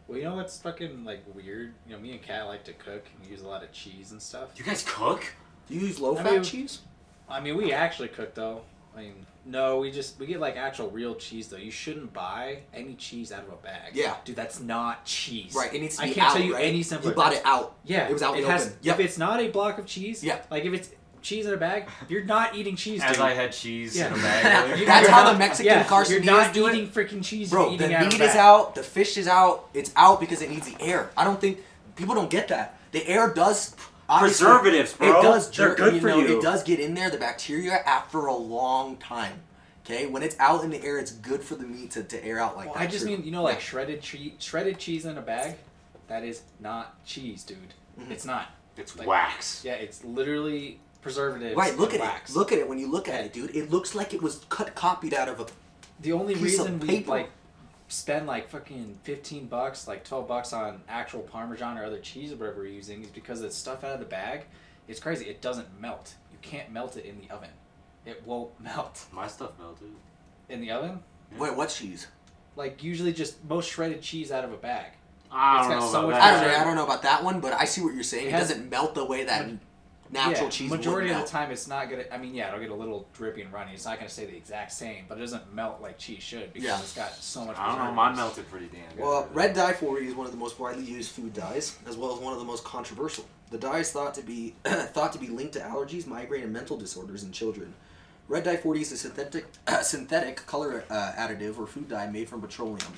Well, you know what's fucking like weird? You know, me and Kat like to cook and we use a lot of cheese and stuff. You guys cook? Do you use low-fat cheese? I mean, we actually cook though. I mean, no, we get like actual real cheese though. You shouldn't buy any cheese out of a bag. Yeah. Dude, that's not cheese. Right, it needs to be I can't out, tell you right? any simpler. You bought it out. Yeah. It was out in the open. If it's not a block of cheese, Yep. like if it's cheese in a bag, you're not eating cheese, dude. As I had cheese in a Yeah. bag earlier. That's You're how not- the Mexican Carson You're not do it. eating freaking cheese. Bro, you're eating the out of meat a is bag. out, the fish is out. It's out because it needs the air. I don't think people don't get that. The air does obviously, Preservatives, bro. It does They're good for you. It does get in there, the bacteria, after a long time. Okay, when it's out in the air, it's good for the meat to air out like Well, that. I just True. mean, you know, like shredded cheese in a bag. That is not cheese, dude. Mhm. It's not. It's Like, wax. Yeah, it's literally preservatives. Right, look and at wax. it. Look at it when you look at it, dude. It looks like it was copied out of a. The only piece of reason we paper. like spend like fucking $15, like $12 on actual Parmesan or other cheese or whatever we're using is because it's stuff out of the bag. It's crazy. It doesn't melt. You can't melt it in the oven. It won't melt My stuff melted. in the oven. Wait, what cheese? Like usually just most shredded cheese out of a bag. I It's don't got know so about much that. I don't know about that one, but I see what you're saying. It It, has- doesn't melt the way that natural Yeah, cheese majority would of melt. the time it's not gonna. I mean, yeah, it'll get a little drippy and runny. It's not gonna stay the exact same, but it doesn't melt like cheese should because Yeah. it's got so much. I don't know. preservatives. Mine melted pretty damn good. Well, red dye 40 is one of the most widely used food dyes, as well as one of the most controversial. The dye is thought to be linked to allergies, migraine, and mental disorders in children. Red dye 40 is a synthetic color additive or food dye made from petroleum.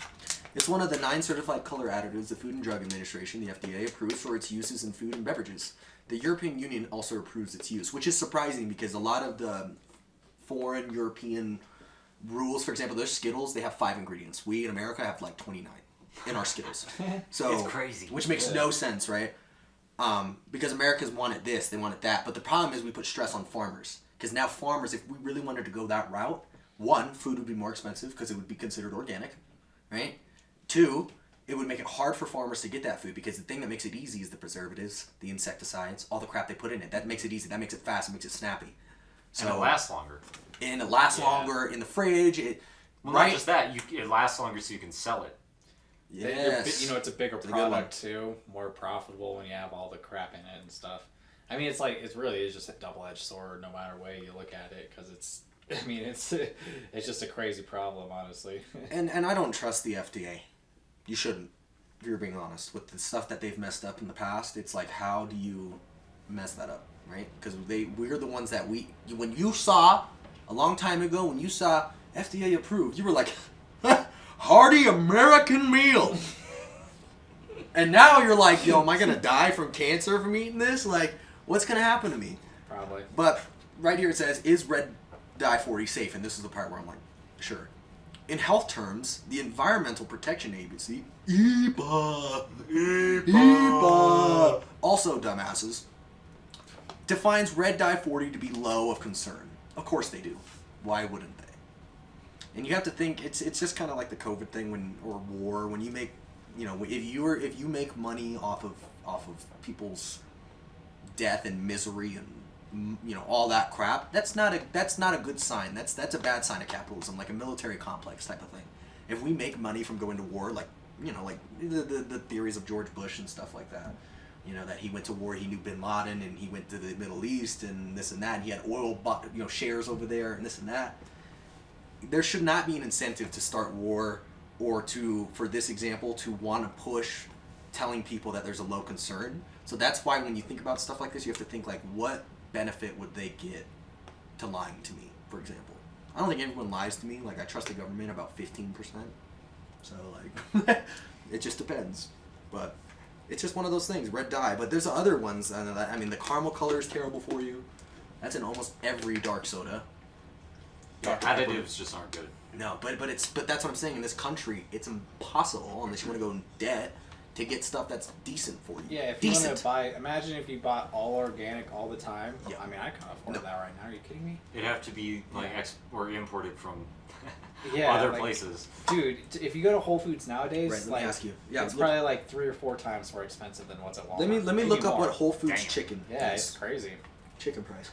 It's one of the 9 certified color additives the Food and Drug Administration, the FDA, approves for its uses in food and beverages. The European Union also approves its use, which is surprising because a lot of the foreign European rules, for example, there's Skittles, they have 5 ingredients. We in America have like 29 in our Skittles. So It's crazy. Which makes no sense, right? Because Americans wanted this, they wanted that. But the problem is we put stress on farmers. Because now farmers, if we really wanted to go that route, 1, food would be more expensive because it would be considered organic, right? 2, it would make it hard for farmers to get that food because the thing that makes it easy is the preservatives, the insecticides, all the crap they put in it. That makes it easy. That makes it fast. It makes it snappy. So and it lasts longer. And it lasts Yeah. longer in the fridge. Well, right? not just that. It lasts longer so you can sell it. Yes. You know, it's a bigger It's a good one. product too, more profitable when you have all the crap in it and stuff. I mean, it's like it really is just a double-edged sword, no matter way you look at it, because it's. I mean, it's just a crazy problem, honestly. And I don't trust the FDA. You shouldn't, if you're being honest. With the stuff that they've messed up in the past, it's like, how do you mess that up, right? Because we're the ones that when you saw, a long time ago, when you saw FDA approved, you were like, hearty American meal. And now you're like, yo, am I going to die from cancer from eating this? Like, what's going to happen to me? Probably. But right here it says, is red dye 40 safe? And this is the part where I'm like, sure. In health terms, the Environmental Protection Agency, EPA, also dumbasses, defines red dye 40 to be low of concern. Of course they do. Why wouldn't they? And you have to think it's just kind of like the COVID thing or war when you make, if you make money off of people's death and misery and all that crap, that's not a good sign. That's a bad sign of capitalism, like a military complex type of thing. If we make money from going to war, like the theories of George Bush and stuff like that, that he went to war, he knew Bin Laden, and he went to the Middle East and this and that, and he had oil shares over there and this and that. There should not be an incentive to start war or for this example, to want to push telling people that there's a low concern. So that's why when you think about stuff like this, you have to think like, what benefit would they get to lying to me, for example? I don't think everyone lies to me. Like, I trust the government about 15%. So, like, it just depends. But it's just one of those things, red dye. But there's other ones. I mean, the caramel color is terrible for you. That's in almost every dark soda. Dr. Pepper. Additives just aren't good. No, but that's what I'm saying. In this country, it's impossible, unless you want to go in debt, to get stuff that's decent for you. Yeah, if you want decent. to buy, imagine if you bought all organic all the time. Yeah. I mean, I can't afford No. that right now. Are you kidding me? It'd have to be like or imported from Yeah, other like- places. Dude, if you go to Whole Foods nowadays, Right, let like, me ask you. Yeah, it's look- probably like 3 or 4 times more expensive than what's at Walmart. Let me Maybe look up more. what Whole Foods Damn. chicken Yeah, is. it's crazy. Chicken price.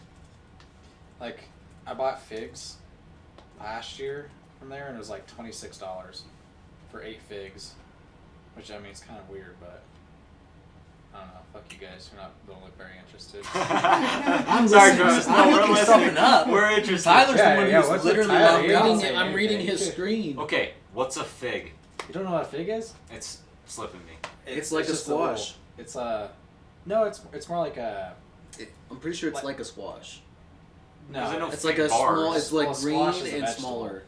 Like, I bought figs last year from there, and it was like $26 for 8 figs, which I mean, it's kind of weird, but I don't know. Fuck you guys. You're not don't look very interested. I'm Sorry, listening. Travis. I'm we're looking listening. stuff up. We're interested. Tyler's Yeah, the one yeah, who's what's the literally Tyler? logged Yeah, on. I'll say I'm reading anything. his screen. Okay, what's a fig? You don't know what a fig is? It's slipping me. It's like a just little- squash. it's a no. It's more like a I'm pretty sure it's Like- like a squash. no. 'Cause I know It's fig like a bars. small. It's like Well, squash green is a and vegetable. smaller.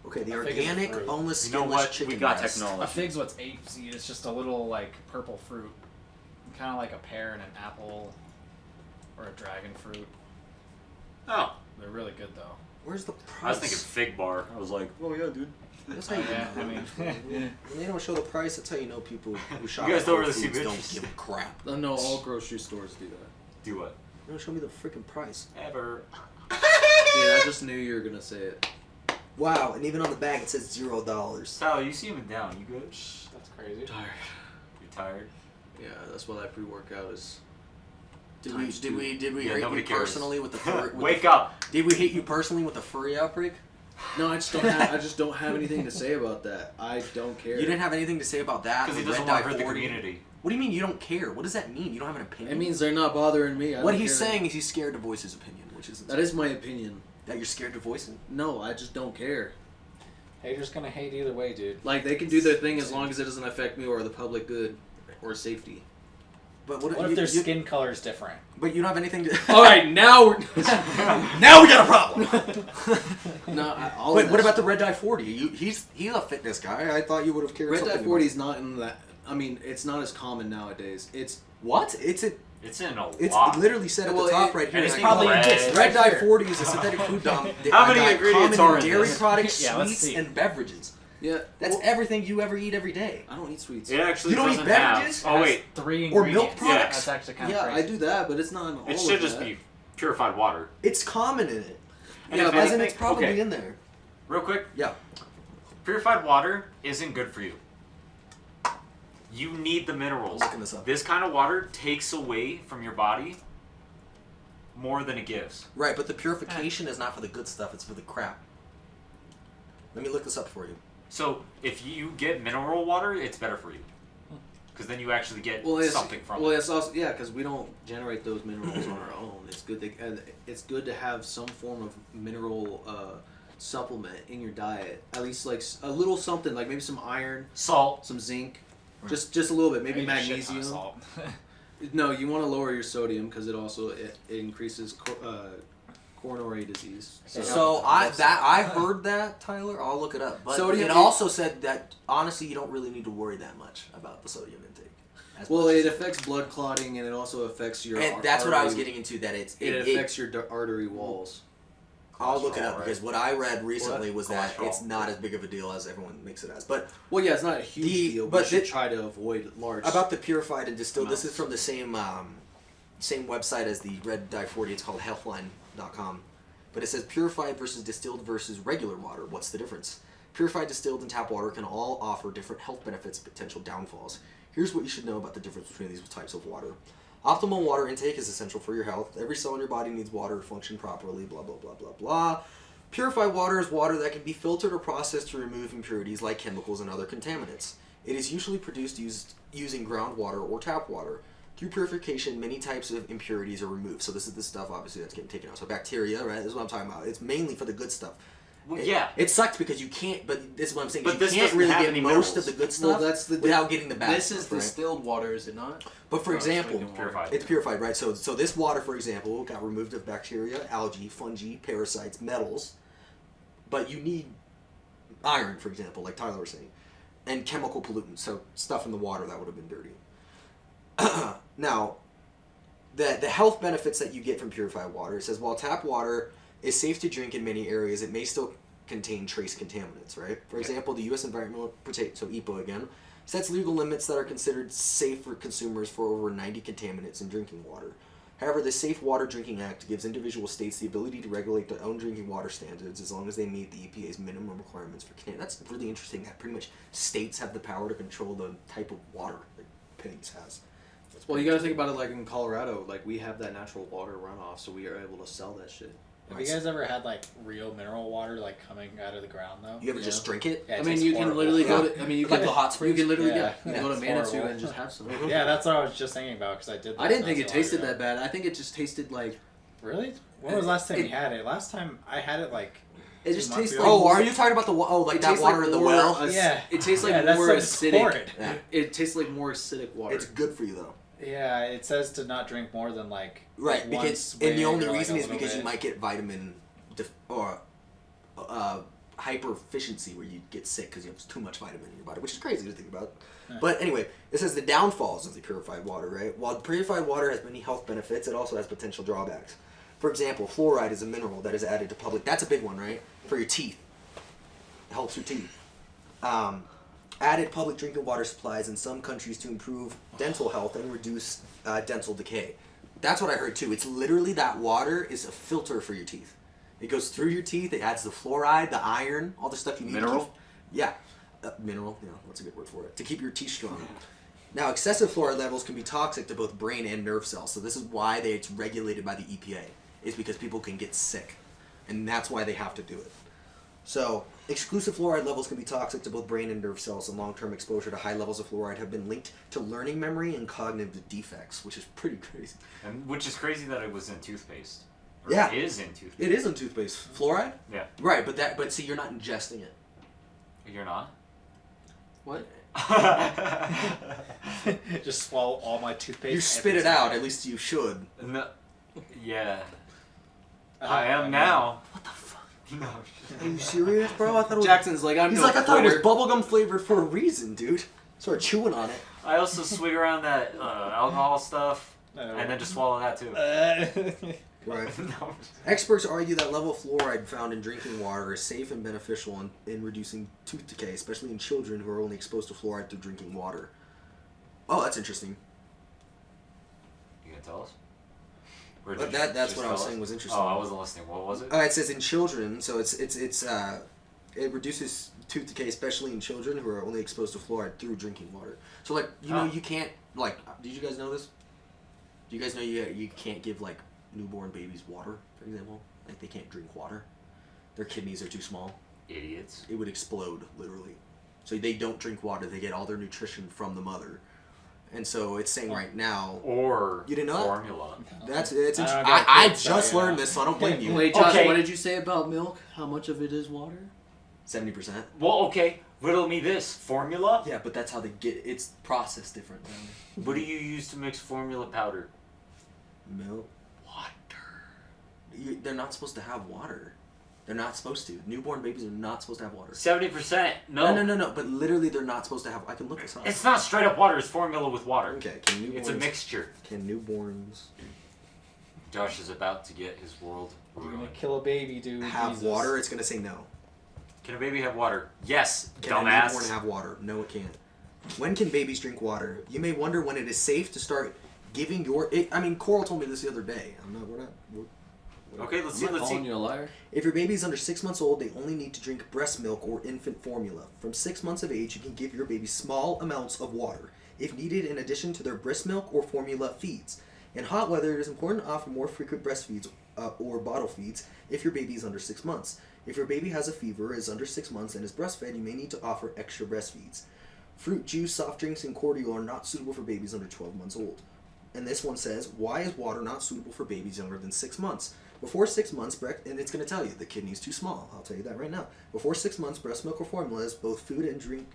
Okay, the I think it's organic, fruit. boneless, You know skinless what? chicken We got breast. A technology. fig's what's apes eat. It's just a little like purple fruit, kind of like a pear and an apple, or a dragon fruit. Oh, They're really good though. Where's the price? I was thinking fig bar. I was like, oh yeah, dude. That's how you Yeah, I mean, When they don't show the price, that's how you know people who shop You guys at don't Whole really see Foods don't bitches. give a crap. No, all grocery stores do that. Do what? They don't show me the freaking price. Ever. Yeah, I just knew you were gonna say it. Wow, and even on the bag it says $0. Tyler, you seeming down. You good? That's crazy. Tired. You tired? Yeah, that's why that pre-workout is. Did we Yeah, hate nobody you cares. personally with the furry? Wake up. Did we hate you personally with the furry outbreak? No, I just don't have anything to say about that. I don't care. You didn't have anything to say about that. Because he with doesn't Red want to Dye hurt the 40? community. What do you mean you don't care? What does that mean? You don't have an opinion? It means they're not bothering me. I what don't he's care. saying is he's scared to voice his opinion, which isn't That is my opinion. that you're scared to voice it. No, I just don't care. Haters gonna hate either way, dude. Like, they can do their thing as long as it doesn't affect me or the public good or safety. But What if their skin color is different? But you don't have anything to. All right, now we're. Now we got a problem. No, Wait, what about the Red Dye 40? He's a fitness guy. I thought you would have cared. Red Dye something 40 about is not in that. I mean, it's not as common nowadays. It's what? It's It's in a It's lot. literally said at Well, the top it- right here. and it's I probably think in this Red right Dye here. 40 is a synthetic food dye. How many ingredients common are in in dairy this? products, Yeah, let's sweets, see. and beverages. yeah. That's well, everything you ever eat every day. I don't eat sweets. It actually You don't eat doesn't beverages? have. Oh wait, 3 Or ingredients. milk products? That's actually kind of Yeah, crazy. I do that, but it's not in all it should of just that. be purified water. It's common in it. And Yeah, if but As in, anything- it's probably okay, in there. real quick, Yeah. purified water isn't good for you. You need the minerals. I'm looking this up. This kind of water takes away from your body more than it gives. Right, but the purification is not for the good stuff. It's for the crap. Let me look this up for you. So if you get mineral water, it's better for you. Because then you actually get Well, something from well, it. it's also because we don't generate those minerals on our own. It's good. And it's good to have some form of mineral supplement in your diet. At least like a little something, like maybe some iron, Salt. some zinc, just a little bit. Maybe Maybe a shit ton magnesium. of salt. No, you want to lower your sodium because it increases coronary disease. So I heard that, Tyler. I'll look it up. But Sodium- it also said that honestly, you don't really need to worry that much about the sodium intake. as Well, much it as- affects blood clotting and it also affects your. and that's what I was artery- getting into. That It affects your artery walls. I'll look it up Cholesterol, because what I read recently was that Cholesterol. it's not as big of a deal as everyone makes it as. But Well, yeah, it's not a huge deal, but but you should the- try to avoid large. about the purified and distilled, this is amounts. from the same website as the Red Dye 40. It's called healthline.com. But it says purified versus distilled versus regular water. What's the difference? Purified, distilled, and tap water can all offer different health benefits and potential downfalls. Here's what you should know about the difference between these types of water. Optimal water intake is essential for your health. Every cell in your body needs water to function properly, blah, blah, blah, blah, blah. Purified water is water that can be filtered or processed to remove impurities like chemicals and other contaminants. It is usually produced using groundwater or tap water. Through purification, many types of impurities are removed. So this is the stuff, obviously, that's getting taken out. So bacteria, right? This is what I'm talking about. It's mainly for the good stuff. Well, yeah. It sucks because you can't, but this is what I'm saying. But You this can't doesn't really have get any most minerals. of the good stuff Well, that's the without getting the bad This stuff, is right? distilled water, is it not? But for Oh, it's example, drinking water. Purified. it's purified, right? So this water, for example, got removed of bacteria, algae, fungi, parasites, metals. But you need iron, for example, like Tyler was saying, and chemical pollutants, so stuff in the water that would have been dirty. Now, the health benefits that you get from purified water, it says while tap water is safe to drink in many areas, it may still contain trace contaminants, right? For example, the U.S. Environmental Protection, so EPA again, sets legal limits that are considered safe for consumers for over 90 contaminants in drinking water. However, the Safe Water Drinking Act gives individual states the ability to regulate their own drinking water standards as long as they meet the EPA's minimum requirements for Canada. That's really interesting that pretty much states have the power to control the type of water that Pigs has. That's Well, pretty you gotta think about it like in Colorado, like we have that natural water runoff, so we are able to sell that shit. Have you guys ever had like real mineral water like coming out of the ground though? You ever just drink it? Yeah, it I mean, tastes you can horrible. literally go to. I mean, you Like can the hot You springs? can literally Yeah. you Yeah, go to it's Manitou horrible. and just have some. Yeah, that's what I was just thinking about because I did. That I didn't think not it so long tasted ago. that bad. I think it just tasted like Really? When was the last time It- you had it? Last time I had it like. it just 2 months tastes ago. like. Oh, more- are you talking about the like it that tastes water like in the more well? Yeah. It tastes like Yeah, that's more so just acidic. horrid. Yeah. It tastes like more acidic water. It's good for you though. Yeah, it says to not drink more than like Right, one because swig and the only or, like, reason a is little because you bit. might get vitamin hyperefficiency where you get sick because you have too much vitamin in your body, which is crazy to think about. Yeah. But anyway, it says the downfalls of the purified water, right? While purified water has many health benefits, it also has potential drawbacks. For example, fluoride is a mineral that is added to public. That's a big one, right? For your teeth. It helps your teeth. Added public drinking water supplies in some countries to improve dental health and reduce dental decay. That's what I heard too. It's literally that water is a filter for your teeth. It goes through your teeth. It adds the fluoride, the iron, all the stuff you need. Mineral? Mineral. Yeah, that's a good word for it. To keep your teeth strong. Now, excessive fluoride levels can be toxic to both brain and nerve cells. So this is why it's regulated by the EPA. Is because people can get sick, and that's why they have to do it. So, exclusive fluoride levels can be toxic to both brain and nerve cells, and long-term exposure to high levels of fluoride have been linked to learning memory and cognitive defects, which is pretty crazy. And which is crazy that it was in toothpaste. Or Yeah. It is in toothpaste. It is in toothpaste. Fluoride? Yeah. Right, but see, you're not ingesting it. You're not? What? Just swallow all my toothpaste. You spit it out, at least you should. No. Yeah. I am now. What the fuck? No. Are you serious, bro? I thought it was... Jackson's like, I'm He's no like, I thought it was quitter. bubblegum flavored for a reason, dude. Started chewing on it. I also swig around that alcohol stuff, and then just swallow that too. Right. No. Experts argue that level of fluoride found in drinking water is safe and beneficial in reducing tooth decay, especially in children who are only exposed to fluoride through drinking water. Oh, that's interesting. You gonna tell us? Or But did you that's just what I was tell us? saying was interesting. Oh, I wasn't listening. What was it? It says in children, so it reduces tooth decay, especially in children who are only exposed to fluoride through drinking water. So like you know you can't like. Did you guys know this? Do you guys know you can't give like newborn babies water, for example? Like they can't drink water. Their kidneys are too small. Idiots. It would explode literally. So they don't drink water. They get all their nutrition from the mother. And so it's saying right now. Or You didn't know that? formula. It's I interesting. don't got I kids, just so, yeah. learned this, so I don't blame you. Wait, Josh, Okay. what did you say about milk? How much of it is water? 70%. Well, okay. Riddle me this. Formula? Yeah, but that's how they get it's processed different. What do you use to mix formula powder? Milk. Water. They're not supposed to have water. They're not supposed to. Newborn babies are not supposed to have water. 70%. No. No. But literally, they're not supposed to have. I can look this up. It's not straight up water. It's formula with water. Okay. Can newborns? It's a mixture. Can newborns Josh is about to get his world You're gonna ruined. kill a baby, dude. have Jesus. water? It's gonna say no. Can a baby have water? Yes, Can a dumbass. newborn have water? No, it can't. When can babies drink water? You may wonder when it is safe to start giving your. Coral told me this the other day. We're not. Okay, let's I'm see. not Let's calling see. you a liar. If your baby is under 6 months old, they only need to drink breast milk or infant formula. From 6 months of age, you can give your baby small amounts of water, if needed, in addition to their breast milk or formula feeds. In hot weather, it is important to offer more frequent breastfeeds or bottle feeds if your baby is under 6 months. If your baby has a fever, is under 6 months, and is breastfed, you may need to offer extra breastfeeds. Fruit juice, soft drinks, and cordial are not suitable for babies under 12 months old. And this one says, why is water not suitable for babies younger than 6 months? Before 6 months, and it's going to tell you the kidney's too small. I'll tell you that right now. Before 6 months, breast milk or formula is both food and drink.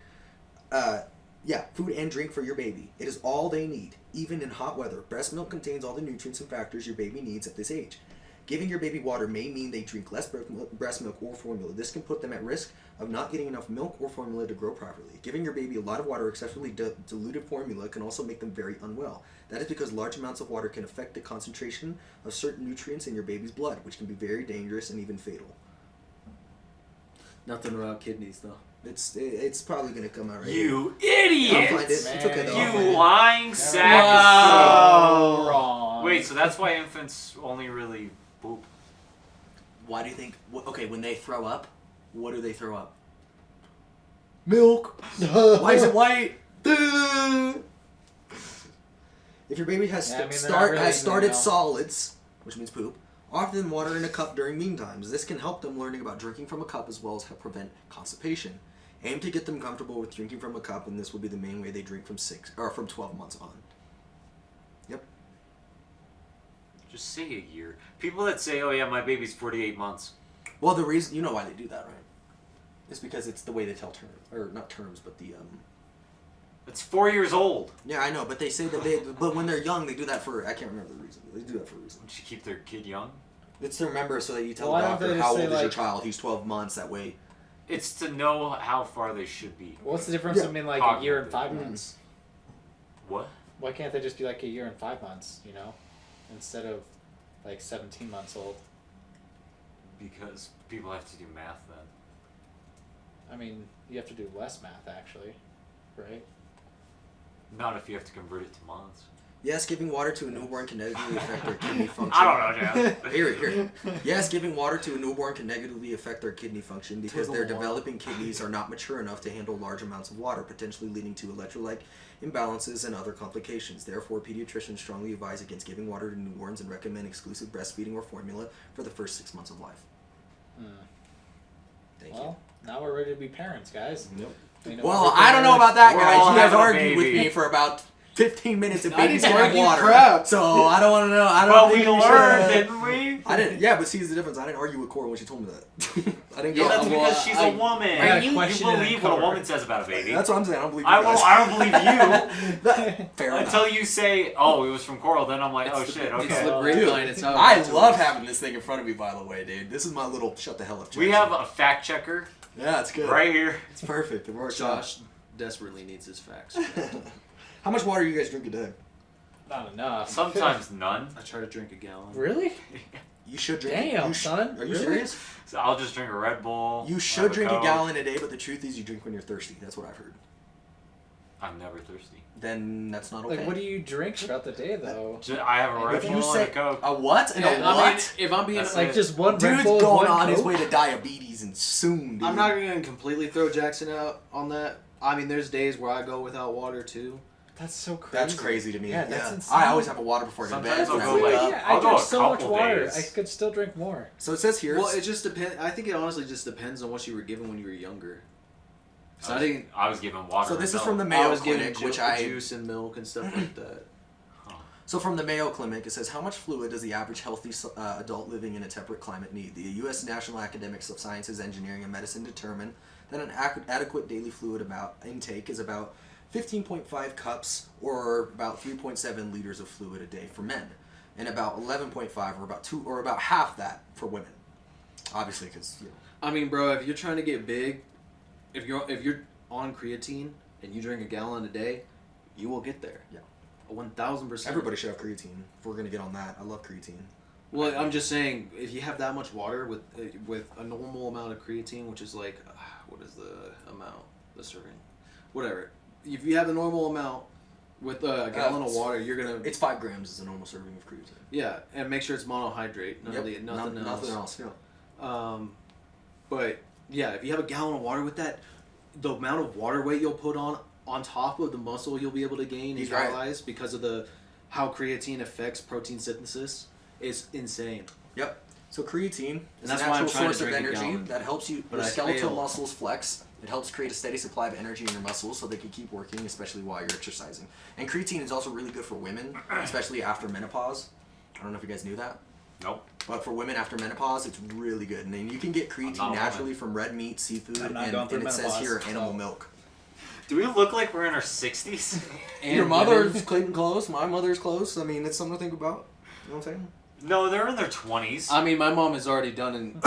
Food and drink for your baby. It is all they need, even in hot weather. Breast milk contains all the nutrients and factors your baby needs at this age. Giving your baby water may mean they drink less breast milk or formula. This can put them at risk of not getting enough milk or formula to grow properly. Giving your baby a lot of water or excessively diluted formula can also make them very unwell. That is because large amounts of water can affect the concentration of certain nutrients in your baby's blood, which can be very dangerous and even fatal. Nothing about kidneys, though. It's probably going to come out right You here. idiot! I'll find it. It's okay though. I'll find You it. lying sack So of wrong. Wait, so that's why infants only really poop. Why do you think? Okay, when they throw up, what do they throw up? Milk. Why is it white? If your baby has Yeah, I mean, they're not really started doing solids, which means poop, offer them water in a cup during mean times. This can help them learning about drinking from a cup as well as help prevent constipation. Aim to get them comfortable with drinking from a cup, and this will be the main way they drink from 12 months on. Yep. Just say a year. People that say, "Oh yeah, my baby's 48 months." Well, the reason, you know why they do that, right? It's because it's the way they tell terms, or not terms, but the It's 4 years old. Yeah, I know, but they say that but when they're young, they do that for, I can't remember the reason. They do that for a reason. Would you keep their kid young? It's to remember so that you tell Why the don't they doctor just how say, old is your like- child. He's 12 months, that way. It's to know how far they should be. What's the difference Yeah. between like a year and 5 Cognitive. months? What? Why can't they just be like a year and 5 months? You know, instead of like 17 months old? Because people have to do math then. I mean, you have to do less math actually, right? Not if you have to convert it to months. Yes, giving water to a newborn can negatively affect their kidney function. I don't know, Jazz. Here. Yes, giving water to a newborn can negatively affect their kidney function because their Total developing kidneys are not mature enough to handle large amounts of water, potentially leading to electrolyte imbalances and other complications. Therefore, pediatricians strongly advise against giving water to newborns and recommend exclusive breastfeeding or formula for the first 6 months of life. Thank Well, now we're ready to be parents, guys. you. Nope. We know Well, everything I don't know there about that, We're guys. all You guys having a argued with baby. me for about 15 minutes of I babies didn't drinking argue water. crap. So I don't want to know. I don't But think we you should, learned, didn't we? I didn't. Yeah, but see, the difference. I didn't argue with Cora when she told me that. I didn't go. Yeah, that's well, because she's a woman. I got a You question and a believe what a cover. woman says about a baby. That's what I'm saying. I don't believe you I guys. don't believe you. Fair enough. Until you say, "Oh, it was from Coral," then I'm like, "Oh It's the- shit, It's okay." the grapevine. It's how it I gets to love us. having this thing in front of me. By the way, dude, this is my little shut the hell up. We Jackson. have a fact checker Yeah, it's good. right here. It's perfect. It works out. Josh desperately needs his facts. How much water do you guys drink a day? Not enough. Sometimes none. I try to drink a gallon. Really? You should drink. Damn, you son. Are you Really? serious? So I'll just drink a Red Bull. You have should drink a Coke. gallon a day, but the truth is, you drink when you're thirsty. That's what I've heard. I'm never thirsty. Then that's not okay. Like, what do you drink throughout the day, though? I have a Red If Bull you and say a Coke. a what and Yeah, a I what? mean, if I'm being That's Like, it. just one Red Dude's Bull and going one on his Coke? way to diabetes and soon, dude. I'm not gonna completely throw Jackson out on that. I mean, there's days where I go without water too. That's so crazy. That's crazy to me. Yeah, that's insane. I always have a water before I go to bed. Sometimes I'll when I go wake like- up. Yeah, I'll I go drink a so much couple water. days. I could still drink more. So it says here. Well, it just depends. I think it honestly just depends on what you were given when you were younger. So I think I was given water. So this and is from the milk. I Mayo was given Clinic, which I juice and milk and stuff like that. So from the Mayo Clinic, it says, how much fluid does the average healthy adult living in a temperate climate need? The U.S. National Academics of Sciences, Engineering, and Medicine determined that an adequate daily fluid intake is about 15.5 cups, or about 3.7 liters of fluid a day for men, and about 11.5, or about half that for women. Obviously, because I mean, bro, if you're trying to get big, if you're on creatine and you drink a gallon a day, you will get there. Yeah. 1,000%. everybody should have creatine. If we're gonna get on that, I love creatine. Well, I'm just saying, if you have that much water with a normal amount of creatine, which is like, what is the amount, the serving, whatever. If you have the normal amount with a gallon of water, you're gonna. It's 5 grams is a normal serving of creatine. Yeah, and make sure it's monohydrate. Nothing else. Nothing else. Yeah. But yeah, if you have a gallon of water with that, the amount of water weight you'll put on top of the muscle you'll be able to gain He's and right. utilize because of how creatine affects protein synthesis is insane. Yep. So creatine is that's a why I'm natural trying to source of drink a energy gallon. that helps your But I skeletal fail. muscles flex. It helps create a steady supply of energy in your muscles so they can keep working, especially while you're exercising. And creatine is also really good for women, especially after menopause. I don't know if you guys knew that. Nope. But for women after menopause, it's really good. And then you can get not a creatine woman. naturally from red meat, seafood, I'm not and going through it says menopause, here so- animal milk. Do we look like we're in our 60s? And Your women- mother's close. My mother's close. I mean, it's something to think about. You know what I'm saying? No, they're in their 20s. I mean, my mom has already done and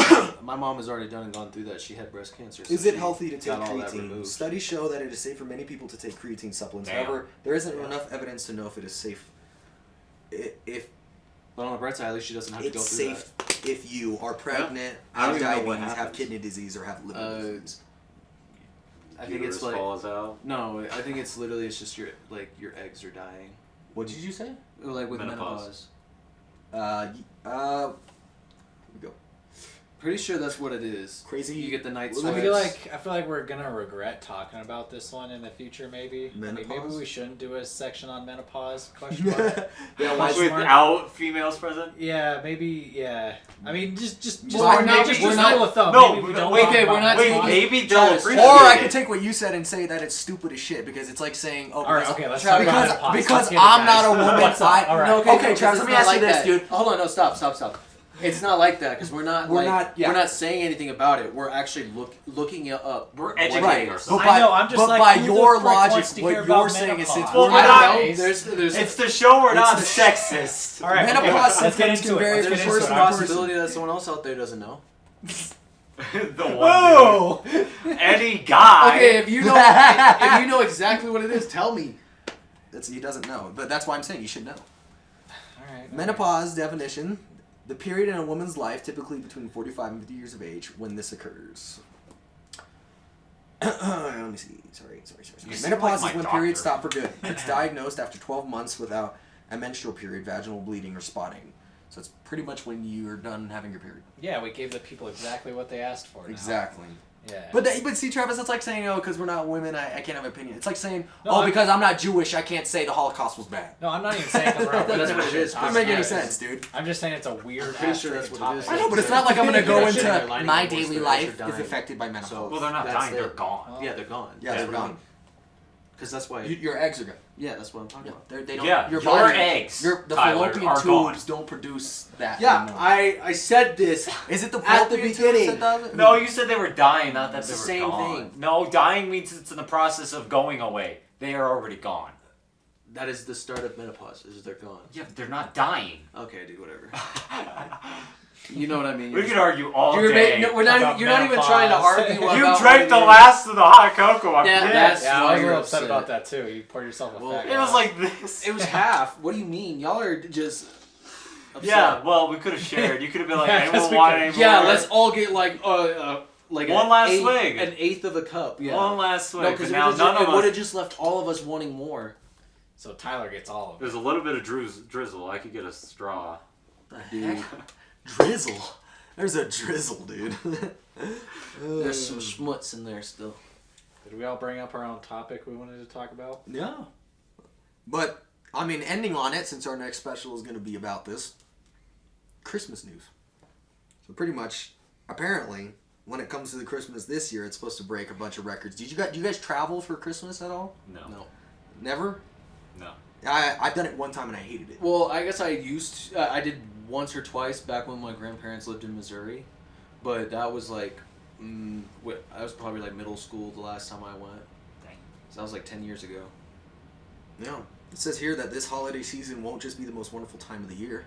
gone through that. She had breast cancer. So Is it she healthy to take got all that creatine? removed. Studies show that it is safe for many people to take creatine supplements. Damn. However, there isn't enough evidence to know if it is safe. If But on the bright side, at least she doesn't have to go it's through safe if you are pregnant, I don't have even know what diabetes, have happens. kidney disease, or have liver Uh, disease. that. I think Uterus it's like falls out. no. I think it's literally just your eggs are dying. What did you say? Or like with Menopause. menopause. Here we go. Pretty sure that's what it is. Crazy. You get the night Well, sweats. I feel like we're gonna regret talking about this one in the future. Maybe. I mean, maybe Menopause? we shouldn't do a section on menopause. Question mark. Yeah, why Question mark. Without females present? Yeah, maybe. Yeah. I mean, just Well, we're not- just we're rule not- of thumb. no, maybe we don't wait, talk okay, about we're not Wait, menopause. maybe they'll Travis, appreciate Or I it. could take what you said and say that it's stupid as shit because it's like saying, oh, All right, because, okay, let's talk about because, menopause. because Let's get it, I'm not a guys. woman. What's up? All right. No, okay, because Travis, it's let me not ask you like this, that. dude. Hold on, no, stop. It's not like that because we're not We're not saying anything about it. We're actually looking it up. We're what it educating is. ourselves. But I know, I'm just but like, by who the your frick logic, wants to what hear you're about saying is since menopause? we're Well, not, I- There's It's the show we're not It's sexist. All right, Menopause okay, let's get symptoms into can it. vary Let's from get there's into a it. possibility that someone else out there doesn't know. The one Whoa! dude. Any guy. Okay, if you know exactly what it is, tell me. he doesn't know, but that's why I'm saying you should know. All right. Menopause definition The period in a woman's life, typically between 45 and 50 years of age, when this occurs. Let me see. Sorry. You seem Menopause like is my when periods doctor. stop for good. It's diagnosed after 12 months without a menstrual period, vaginal bleeding, or spotting. So it's pretty much when you're done having your period. Yeah, we gave the people exactly what they asked for. Now. Exactly. Yeah. But see, Travis, it's like saying, oh, because we're not women, I can't have an opinion. It's like saying, No, because I'm not Jewish, I can't say the Holocaust was bad. No, I'm not even saying because we're not That's women. what it is. Doesn't make any sense, dude. I'm just saying it's a weird. pretty sure that's what it is. I know, but it's not like I'm going to go Yeah, into they're lining my up once daily they're life dying. is affected by menopause. So- Well, they're not That's dying. They're it. gone. Yeah, they're gone. yeah, they're gone. Because that's why. Your eggs are gone. Yeah, that's what I'm talking Yeah, about. they don't. Yeah, your your body, eggs, the Tyler, fallopian are gone. tubes don't produce that. Yeah, anymore. I said this. Is it the at the fallopian tubes beginning. that does it? No, you said they were dying, not that It's they the were same gone. thing. No, dying means it's in the process of going away. They are already gone. That is the start of menopause. Is they're gone. Yeah, but they're not dying. Okay, dude, whatever. You know what I mean? We could argue all You're day. no, we're not. about You're not even trying to menopause. argue. You about drank the what it is. last of the hot cocoa. I'm Yeah, pissed. that's Yeah, I why was a you're little upset upset. about that too. You poured yourself a Well, fat It was like this. It was half. What do you mean? Y'all are just. Upset. Yeah, well, we could have shared. You could have been like, Yeah, anyone 'cause we want could- any more? Yeah, let's all get like One an last eighth, swig. an eighth of a cup. Yeah. One last swig. No, but because now none of it would us. have just left all of us wanting more. So Tyler gets all of it. There's a little bit of drizzle. I could get a straw. Dude. Drizzle. There's a drizzle, dude. There's some schmutz in there still. Did we all bring up our own topic we wanted to talk about? Yeah. But, I mean, ending on it, since our next special is going to be about this, Christmas news. So pretty much, apparently, when it comes to the Christmas this year, it's supposed to break a bunch of records. Do you guys travel for Christmas at all? No. Never? No. I've done it one time and I hated it. Well, I guess I did once or twice back when my grandparents lived in Missouri, but that was like, I was probably like middle school the last time I went. Dang. So that was like 10 years ago. Yeah. It says here that this holiday season won't just be the most wonderful time of the year.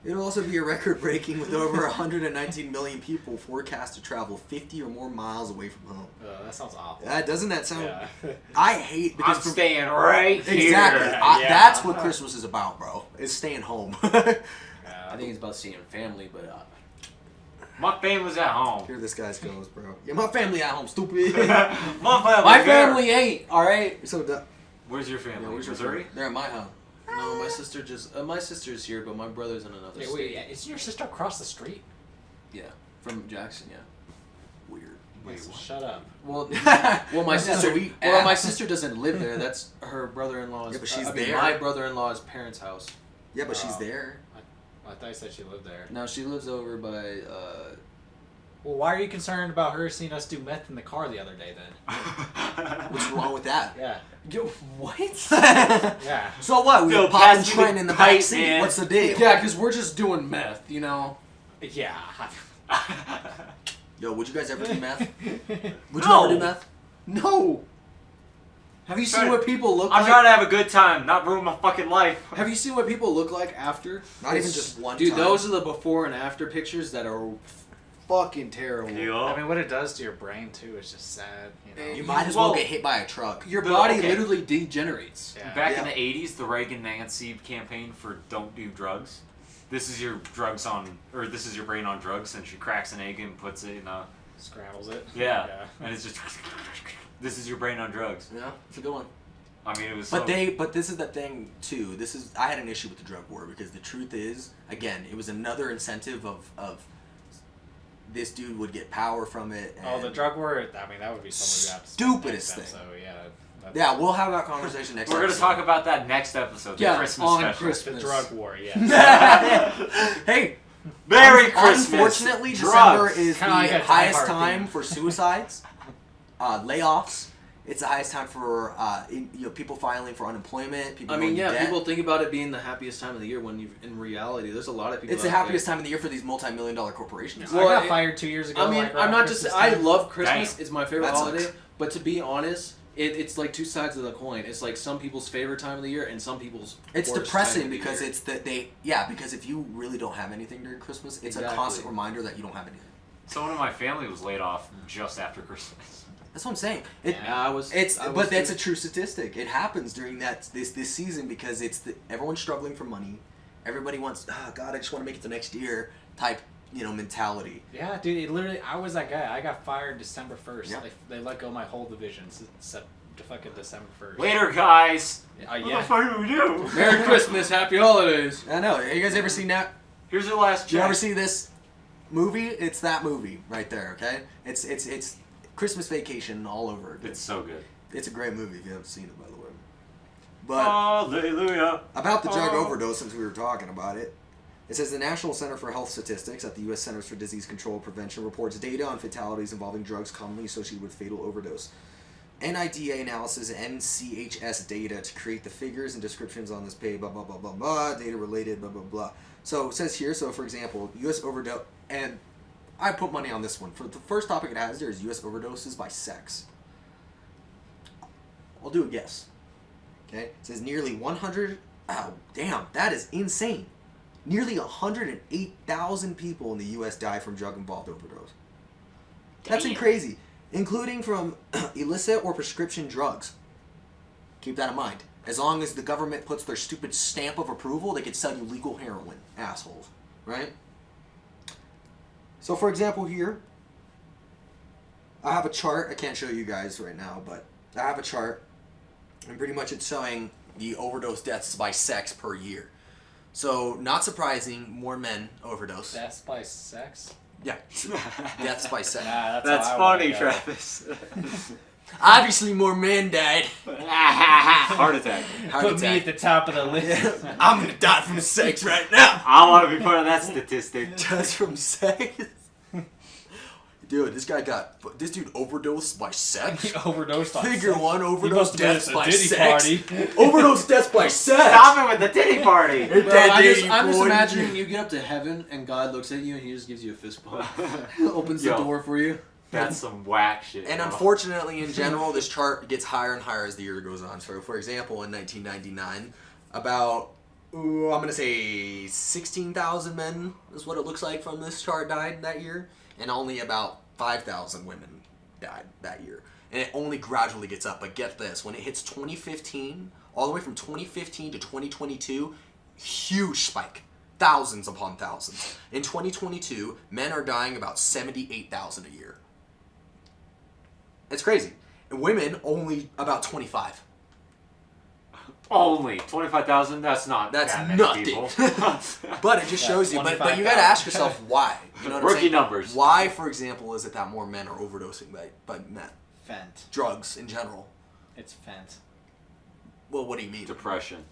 It'll also be a record-breaking with over 119 million people forecast to travel 50 or more miles away from home. That sounds awful. Doesn't that sound... Yeah. I hate... I'm Because staying right here. Exactly. Yeah. That's what Christmas is about, bro. Is staying home. I think it's about seeing family, but My family's at home. Here this guy goes, bro. Yeah, my family at home, stupid. my family ain't, alright? So, Where's your family? yeah, where's your Missouri? family? They're at my house. No, my sister my sister's here, but my brother's in another Hey, state. wait, isn't your sister across the street? Yeah, from Jackson, yeah. Weird. Wait, So what? shut up. Well, my sister. we Well, my asked. sister doesn't live there. That's her brother-in-law's. Yeah, but she's I mean, there. my brother-in-law's parents' house. Yeah, but she's Oh. there. I thought you said she lived there. Now she lives over by. Well, why are you concerned about her seeing us do meth in the car the other day then? What's wrong with that? Yeah. What? Yeah. So what? We Yo, were popping pass me Trent the in the pipe, back seat. man. What's the deal? Yeah, because we're just doing meth, you know. Yeah. Yo, would you guys ever do meth? Would you No. ever do meth? No. Have you seen Trying- what people look I'm like? trying to have a good time, not ruin my fucking life. Have you seen what people look like after? Not even It's- just one Dude, time. those are the before and after pictures that are fucking terrible. Yo. I mean, what it does to your brain too is just sad. You know. You might as well Well, get hit by a truck. Your The- body okay. literally degenerates. Yeah. Back Yeah. in the 80s, the Reagan-Nancy campaign for don't do drugs. This is your this is your brain on drugs, and she cracks an egg and puts it in a... Scrambles it. Yeah. Yeah. And it's just... This is your brain on drugs. Yeah, it's a good one. I mean, it was But so... but this is the thing too. I had an issue with the drug war because the truth is, again, it was another incentive of this dude would get power from it. And Oh, the drug war. I mean, that would be something we have to Stupidest next thing. episode, yeah. Yeah, we'll have that conversation next. We're going to episode. talk about that next episode, the Yeah, Christmas on special. Christmas. The drug war, yeah. Hey, Merry Christmas! Unfortunately, Drugs. December is the Kinda like a Die highest Hard time theme. for suicides, layoffs. It's the highest time for people filing for unemployment. People I mean, going yeah, to debt. people think about it being the happiest time of the year when in reality, there's a lot of people. It's the out there- happiest time of the year for these multi-million-dollar corporations. Well, I got it- fired 2 years ago. I mean, like, I'm around not just. Christmas I time. love Christmas. Damn. It's my favorite That holiday. sucks. But to be honest, it's like two sides of the coin. It's like some people's favorite time of the year and some people's. It's worst depressing time of the because year. it's that because if you really don't have anything during Christmas, it's a Exactly. constant reminder that you don't have anything. Someone in my family was laid off just after Christmas. That's what I'm saying. It, Yeah, I was. But that's a true statistic. It happens during this season because everyone's struggling for money, Everybody wants, God, I just want to make it to next year type, mentality. Yeah, dude. It literally, I was that guy. I got fired December 1st. Yeah. They let go my whole division to fucking December 1st. Later, guys. Yeah. What the fuck do we do? Merry Christmas, Happy Holidays. I know. You guys ever seen that? Here's your last Did you check. ever see this movie? It's that movie right there. Okay, it's Christmas Vacation all over again. It's so good. It's a great movie if you haven't seen it, by the way. But Hallelujah. about the drug Oh. overdose, since we were talking about it, it says the National Center for Health Statistics at the U.S. Centers for Disease Control and Prevention reports data on fatalities involving drugs commonly associated with fatal overdose. NIDA analysis NCHS data to create the figures and descriptions on this page, blah, blah, blah, blah, blah, data related, blah, blah, blah. So it says here, for example, U.S. overdose, and I put money on this one. For the first topic it has there is U.S. overdoses by sex. I'll do a guess. Okay? It says nearly 100, oh, damn, that is insane. Nearly 108,000 people in the U.S. die from drug-involved overdose. That's crazy. Including from illicit or prescription drugs. Keep that in mind. As long as the government puts their stupid stamp of approval, they could sell you legal heroin. Assholes. Right? So, for example, here, I have a chart. I can't show you guys right now, but I have a chart. And pretty much it's showing the overdose deaths by sex per year. So, not surprising, more men overdose. Deaths by sex? Yeah. Deaths by sex. Nah, That's how I wanna funny, go. Travis. Obviously, more men died. Heart attack. Heart Put attack. me at the top of the list. I'm gonna die from sex right now. I want to be part of that statistic. Just from sex. Dude, this dude overdosed by sex. He overdosed on Figure sex. one, He overdose must have been deaths at a by Diddy sex. party. Overdose deaths by sex. Stop it with the titty party. Ain't Bro, that I'm day, just you boy? imagining you get up to heaven and God looks at you and he just gives you a fist bump. Opens the Yo. door for you. That's some whack shit. And bro. unfortunately, in general, this chart gets higher and higher as the year goes on. So, for example, in 1999, about, I'm going to say 16,000 men is what it looks like from this chart died that year. And only about 5,000 women died that year. And it only gradually gets up. But get this, when it hits 2015, all the way from 2015 to 2022, huge spike. Thousands upon thousands. In 2022, men are dying about 78,000 a year. It's crazy. And women, only about 25. Only 25,000. That's not. That's that many nothing. people. But it just shows you. But you got to 25,000. ask yourself why. You know what I'm Rookie saying? numbers. Why, for example, is it that more men are overdosing by meth? Fent. Drugs in general. It's Fent. Well, what do you mean? Depression.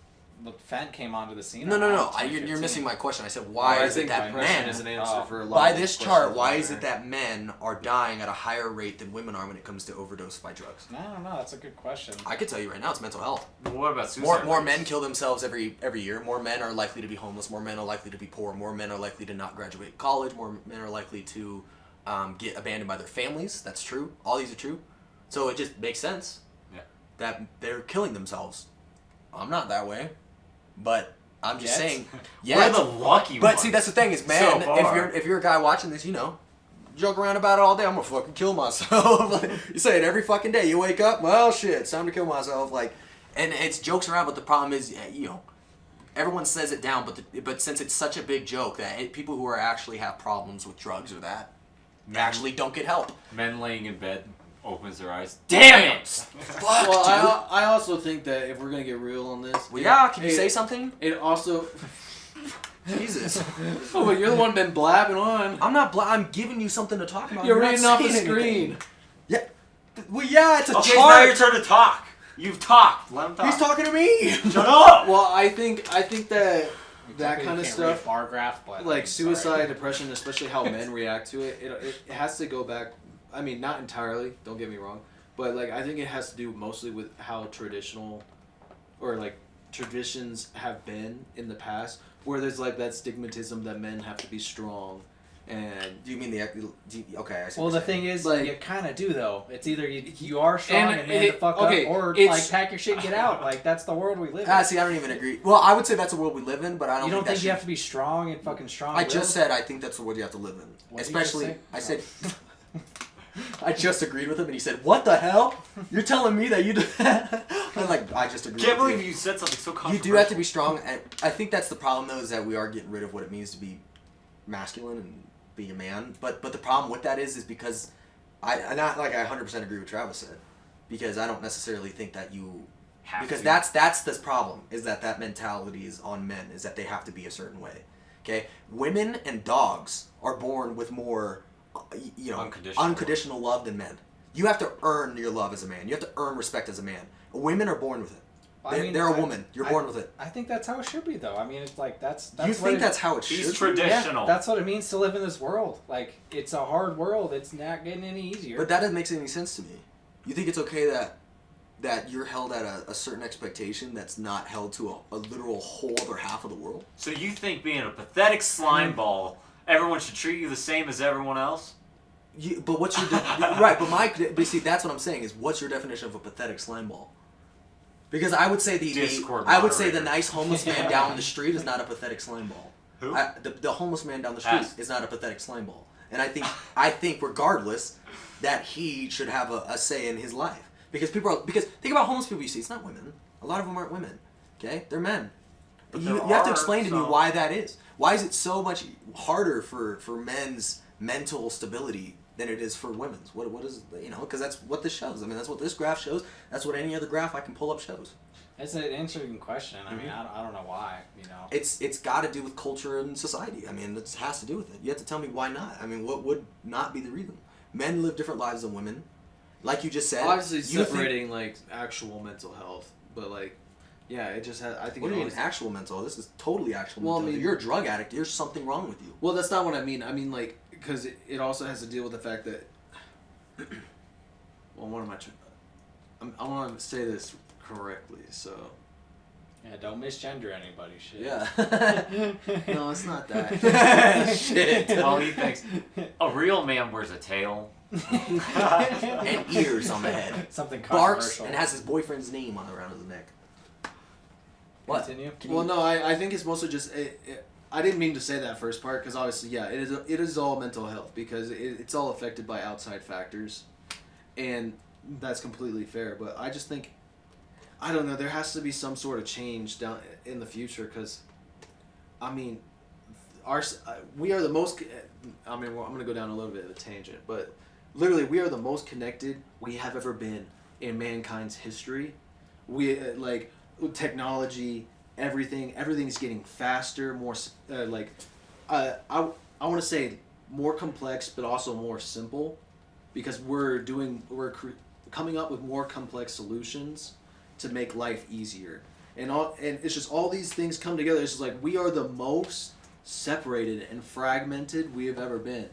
Look, Fent came onto the scene. No. around You're 2015. missing my question. I said, why I is it think that depression men, is an answer for a lot by of this these chart, questions why out is there. it that men are dying at a higher rate than women are when it comes to overdose by drugs? I don't know. That's a good question. I could tell you right now, it's mental health. Well, what about suicide? More rates? men kill themselves every year. More men are likely to be homeless. More men are likely to be poor. More men are likely to not graduate college. More men are likely to get abandoned by their families. That's true. All these are true. So it just makes sense that they're killing themselves. I'm not that way, but I'm just Yet? saying. We're the lucky But ones. see, that's the thing is, So man, far. if you're a guy watching this, joke around about it all day. I'm gonna fucking kill myself. You say it every fucking day. You wake up, well, shit, it's time to kill myself. And it's jokes around, but the problem is, everyone says it down, but since it's such a big joke that people who are actually have problems with drugs or that actually don't get help. Men laying in bed opens their eyes. Damn it! Fuck, Well, dude. I also think that if we're gonna get real on this, Well, yeah, can you say something? It also. Jesus. Oh, but you're the one been blabbing on. I'm not I'm giving you something to talk about. You're not reading off the saying screen. anything. Yeah. Well, yeah, it's a Okay, now your chart. turn to talk. You've talked. Let him talk. He's talking to me. Shut up! Well, I think that that You kind of can't read stuff, bar graph, but like I'm suicide, sorry. depression, especially how men react to it, it has to go back. I mean, not entirely. Don't get me wrong, but I think it has to do mostly with how traditional, or traditions have been in the past, where there's that stigmatism that men have to be strong, and Do you mean okay, I see. Well, what the you're saying. thing is, Like- you kind of do though. It's either you are strong And and man the fuck okay, up, or it's- pack your shit and get out. That's the world we live in. See, I don't even agree. Well, I would say that's the world we live in, but I don't. You don't think that you have to be strong and fucking strong? I just said I think that's the world you have to live in. What did you just Especially, say? I said. I just agreed with him, and he said, "What the hell? You're telling me that you?" Do-" I'm like, I just agree. Can't with believe you said something so You controversial. do have to be strong. And I think that's the problem, though, is that we are getting rid of what it means to be masculine and be a man. But the problem with that is because I 100% agree with Travis said, because I don't necessarily think that you Have because to. that's the problem, is that mentality is on men, is that they have to be a certain way. Okay, women and dogs are born with more, unconditional love than men. You have to earn your love as a man. You have to earn respect as a man. Women are born with it. They're a woman. You're born with it. I think that's how it should be, though. I mean, it's like that's You what think that's how it should He's be? traditional. Yeah, that's what it means to live in this world. Like, it's a hard world. It's not getting any easier. But that doesn't make any sense to me. You think it's okay that you're held at a certain expectation that's not held to a literal whole other half of the world? So you think being a pathetic slime ball, everyone should treat you the same as everyone else? But what's your right? But see, that's what I'm saying, is what's your definition of a pathetic slime ball? Because I would say Discord I would say the moderator. nice homeless man down the street is not a pathetic slime ball. Who? The homeless man down the street Ask. is not a pathetic slime ball. And I think regardless that he should have a say in his life. Because think about homeless people you see, it's not women. A lot of them aren't women. Okay? They're men. But You there have to are explain to me some. why that is. Why is it so much harder for men's mental stability than it is for women's? What is, because that's what this shows. I mean, that's what this graph shows. That's what any other graph I can pull up shows. It's an interesting question. I mean, I don't know why. It's got to do with culture and society. I mean, it has to do with it. You have to tell me why not. I mean, what would not be the reason? Men live different lives than women. Like you just said. Obviously you separating like actual mental health, but like, yeah, it just has. I think. What do you mean always- actual mental? This is totally actual Well, I mental. mean- You're a drug addict. There's something wrong with you. Well, that's not what I mean. I mean, like, because it also has to deal with the fact that. Well, what am I trying? I want to say this correctly, so. Yeah, don't misgender anybody. Shit. Yeah. No, it's not that. Shit. Well, he thinks a real man wears a tail. And ears on the head. Something Barks controversial. and has his boyfriend's name on around his neck. What? Continue. Well, no, I think it's mostly just. I didn't mean to say that first part because obviously, yeah, it is all mental health because it's all affected by outside factors, and that's completely fair. But I just think, I don't know, there has to be some sort of change down in the future because, I mean, we are the most. I mean, well, I'm gonna go down a little bit of a tangent, but literally, we are the most connected we have ever been in mankind's history. We like technology. Everything's getting faster, more I want to say more complex, but also more simple, because we're coming up with more complex solutions to make life easier, and it's just all these things come together. It's just like we are the most separated and fragmented we have ever been,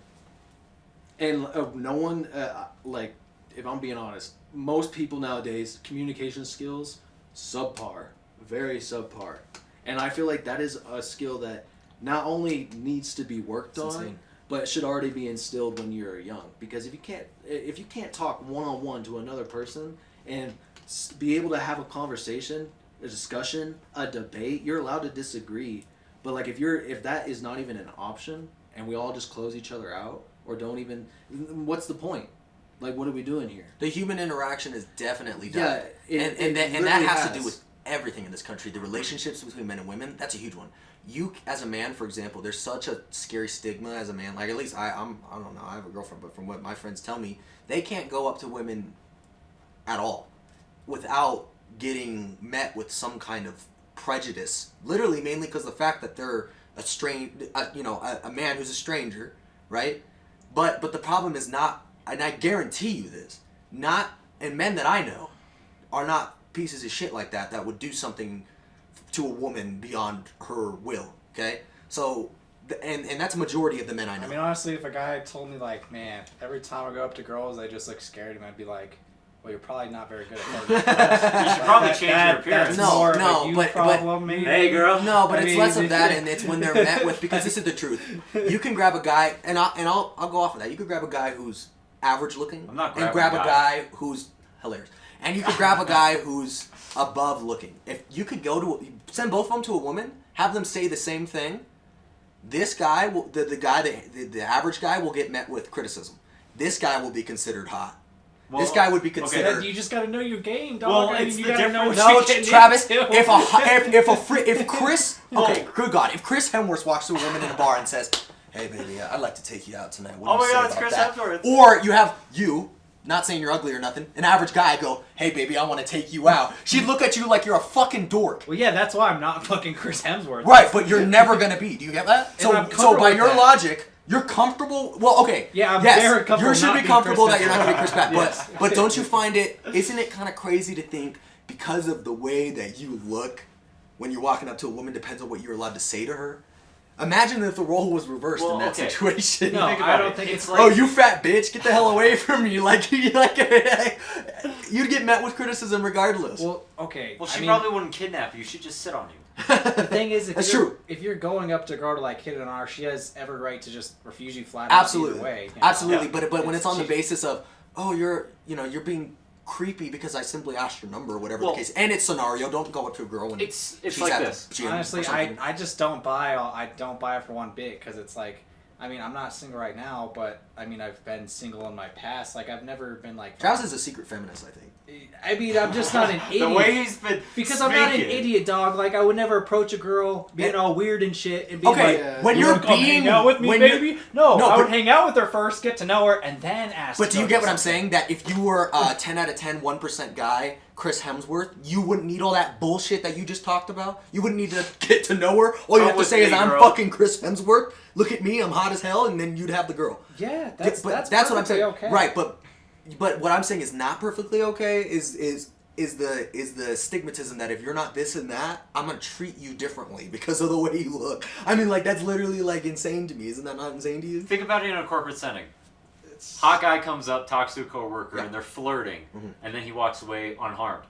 and no one like, if I'm being honest, most people nowadays communication skills subpar. Very subpar, and I feel like that is a skill that not only needs to be worked It's on, insane. but should already be instilled when you're young. Because if you can't talk one-on-one to another person and be able to have a conversation, a discussion, a debate, you're allowed to disagree. But like if that is not even an option, and we all just close each other out or don't even, what's the point? Like, what are we doing here? The human interaction is definitely Yeah, done. it and that literally has to has. do with everything in this country. The relationships between men and women, that's a huge one. You, as a man, for example, there's such a scary stigma as a man. Like, at least I don't know, I have a girlfriend, but from what my friends tell me, they can't go up to women at all without getting met with some kind of prejudice. Literally, mainly because the fact that they're a man who's a stranger, right? But the problem is not, and I guarantee you this, and men that I know are not pieces of shit like that would do something to a woman beyond her will. Okay, so and that's a majority of the men I know. I mean, honestly, if a guy told me like, man, every time I go up to girls, they just look scared at me, I'd be like, well, you're probably not very good at flirting. You should probably change your appearance. That's more of No, a you but- problem, maybe. Hey, girl. No, but I it's mean, less of that, and it's when they're met with, because this is the truth. You can grab a guy, and I'll go off of that. You could grab a guy who's average looking, I'm not and grabbing grab a a guy who's hilarious, and you could grab a guy who's above looking. If you could send both of them to a woman, have them say the same thing, this guy will, the average guy will get met with criticism. This guy will be considered hot. Well, this guy would be okay. considered. You just gotta know your game, dog. Well, I mean, it's you the gotta know what No, you're getting Travis. into. If Chris, okay, good God, if Chris Hemsworth walks to a woman in a bar and says, "Hey, baby, I'd like to take you out tonight," what do Oh you my say God, it's about Chris that? Hemsworth. Or you have not saying you're ugly or nothing, an average guy go, "Hey, baby, I want to take you out." She'd look at you like you're a fucking dork. Well, yeah, that's why I'm not fucking Chris Hemsworth. Right, but you're never gonna be. Do you get that? And I'm So comfortable by with your that. logic, you're comfortable. Well, okay. Yeah, I'm yes, very comfortable you should not be being comfortable Chris that you're not gonna be Chris Pratt. Yes. But don't you find it? Isn't it kind of crazy to think because of the way that you look when you're walking up to a woman depends on what you're allowed to say to her? Imagine if the role was reversed in that situation. No, Think I about don't it. think It's it's like- Oh, you fat bitch! Get the hell away from me! Like you'd get met with criticism regardless. Well, okay. Well, I she mean, probably wouldn't kidnap you. She'd just sit on you. The thing is, That's true. if you're going up to a girl to like hit it on her, she has every right to just refuse you flat out Absolutely, either way. you know? absolutely. Yeah. But when it's on the She- basis of, oh, you're being creepy because I simply asked your number or whatever Well, the case, and it's scenario. Don't go up to a girl when It's she's like at this. the gym. Honestly, or something. I just don't buy. I don't buy it for one bit because it's like, I mean, I'm not single right now, but I mean, I've been single in my past. Like, I've never been like. Travis is a secret feminist, I think. I mean, I'm just not an idiot. The way he's been Because I'm not an speaking. idiot, dog. Like, I would never approach a girl being all weird and shit and be Okay, like, when "You you're wanna come being hang out with me, when you're- baby." No, No, I would but- hang out with her first, get to know her, and then ask. But to do you go get do what I'm something. saying? That if you were 10 out of 10, 1% guy, Chris Hemsworth, you wouldn't need all that bullshit that you just talked about. You wouldn't need to get to know her. All you Come have to with say is, me, I'm girl." fucking Chris Hemsworth. Look at me, I'm hot as hell, and then you'd have the girl. Yeah, that's what I'm perfectly saying. Okay. Right, but what I'm saying is not perfectly okay is the stigmatism that if you're not this and that, I'm gonna treat you differently because of the way you look. I mean, like that's literally like insane to me. Isn't that not insane to you? Think about it in a corporate setting. Hot guy comes up, talks to a coworker, Yeah. and they're flirting, Mhm. and then he walks away unharmed.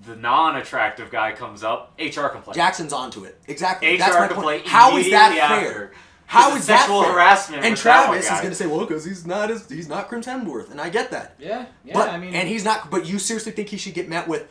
The non-attractive guy comes up, HR complaint. Jackson's onto it. Exactly. HR That's my complaint point. How is that immediately fair? after. How This is is that sexual fair? harassment And with that one Travis is guy. gonna say, well, because he's not Chris Hemsworth, and I get that. Yeah, But I mean, and he's not. But you seriously think he should get met with,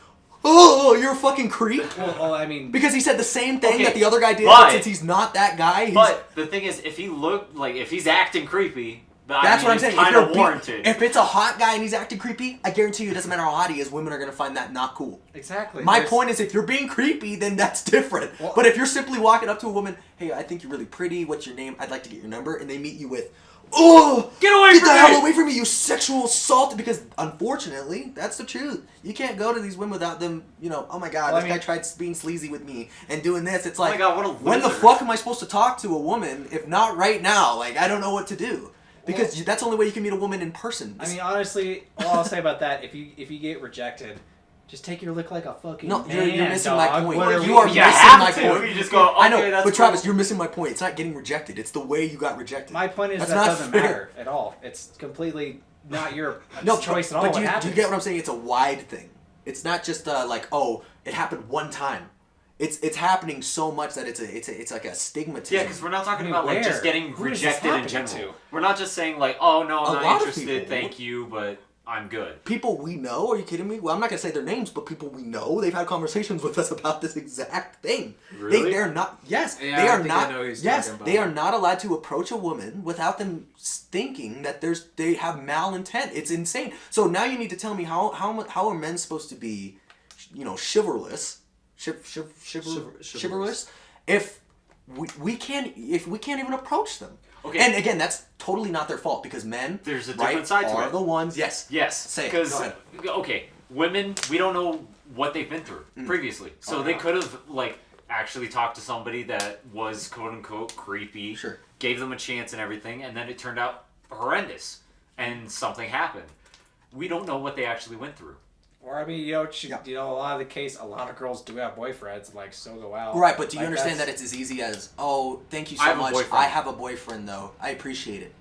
oh, you're a fucking creep? well, I mean, Because he said the same thing Okay, that the other guy did, but- but since he's not that guy, he's, But the thing is, if he looked like if he's acting creepy, that's what I'm saying. If Kind you're of warranted. if it's a hot guy and he's acting creepy, I guarantee you it doesn't matter how hot he is, women are gonna find that not cool. exactly. My There's- point is, if you're being creepy, then that's different. Well- But if you're simply walking up to a woman, hey, I think you're really pretty. What's your name? I'd like to get your number, and they meet you with, oh, Get away get from the me! hell away from me, you sexual assault! Because unfortunately, that's the truth. You can't go to these women without them. Oh my God, Well, this I guy mean- tried being sleazy with me and doing this. It's Oh my like, God, what a when the loser. fuck am I supposed to talk to a woman if not right now? Like, I don't know what to do. Because that's the only way you can meet a woman in person. I mean, honestly, all I'll say about that, if you get rejected, just take your look like a fucking No, man, you're missing dog. my point. What are You we- are You missing have my to. point. You just go, I know, okay, that's but Travis, cool. you're missing my point. It's not getting rejected. It's the way you got rejected. My point is That's that not doesn't fair. matter at all. It's completely not your No, choice at all. But what do you happens. get what I'm saying? It's a wide thing. It's not just like, oh, it happened one time. It's happening so much that it's like a stigmatism. Yeah, because we're not talking I mean, about like where? just getting Who is this rejected in happening general. to? We're not just saying like, oh no, A I'm lot not of interested, people. thank you, but I'm good. People we know, are you kidding me? Well, I'm not gonna say their names, but people we know, they've had conversations with us about this exact thing. Really? They're not. Yes, Yeah, they I are think not. I know who he's Yes, talking about. they are not allowed to approach a woman without them thinking that they have malintent. It's insane. So now you need to tell me how are men supposed to be, chivalrous, chivalrous, if we can't even approach them. Okay. And again, that's totally not their fault because men, There's a right, different side to are it. the ones. Yes. Yes, Say it. because Go ahead. okay, women, we don't know what they've been through previously, so Oh, they yeah. could have like actually talked to somebody that was quote unquote creepy, Sure. gave them a chance and everything, and then it turned out horrendous, and something happened. We don't know what they actually went through. Or I mean, a lot of the case, a lot of girls do have boyfriends, like so go out. Right, but do you Like, understand that that's- it's as easy as, oh, thank you I so have a much. boyfriend. I have a boyfriend though. I appreciate it.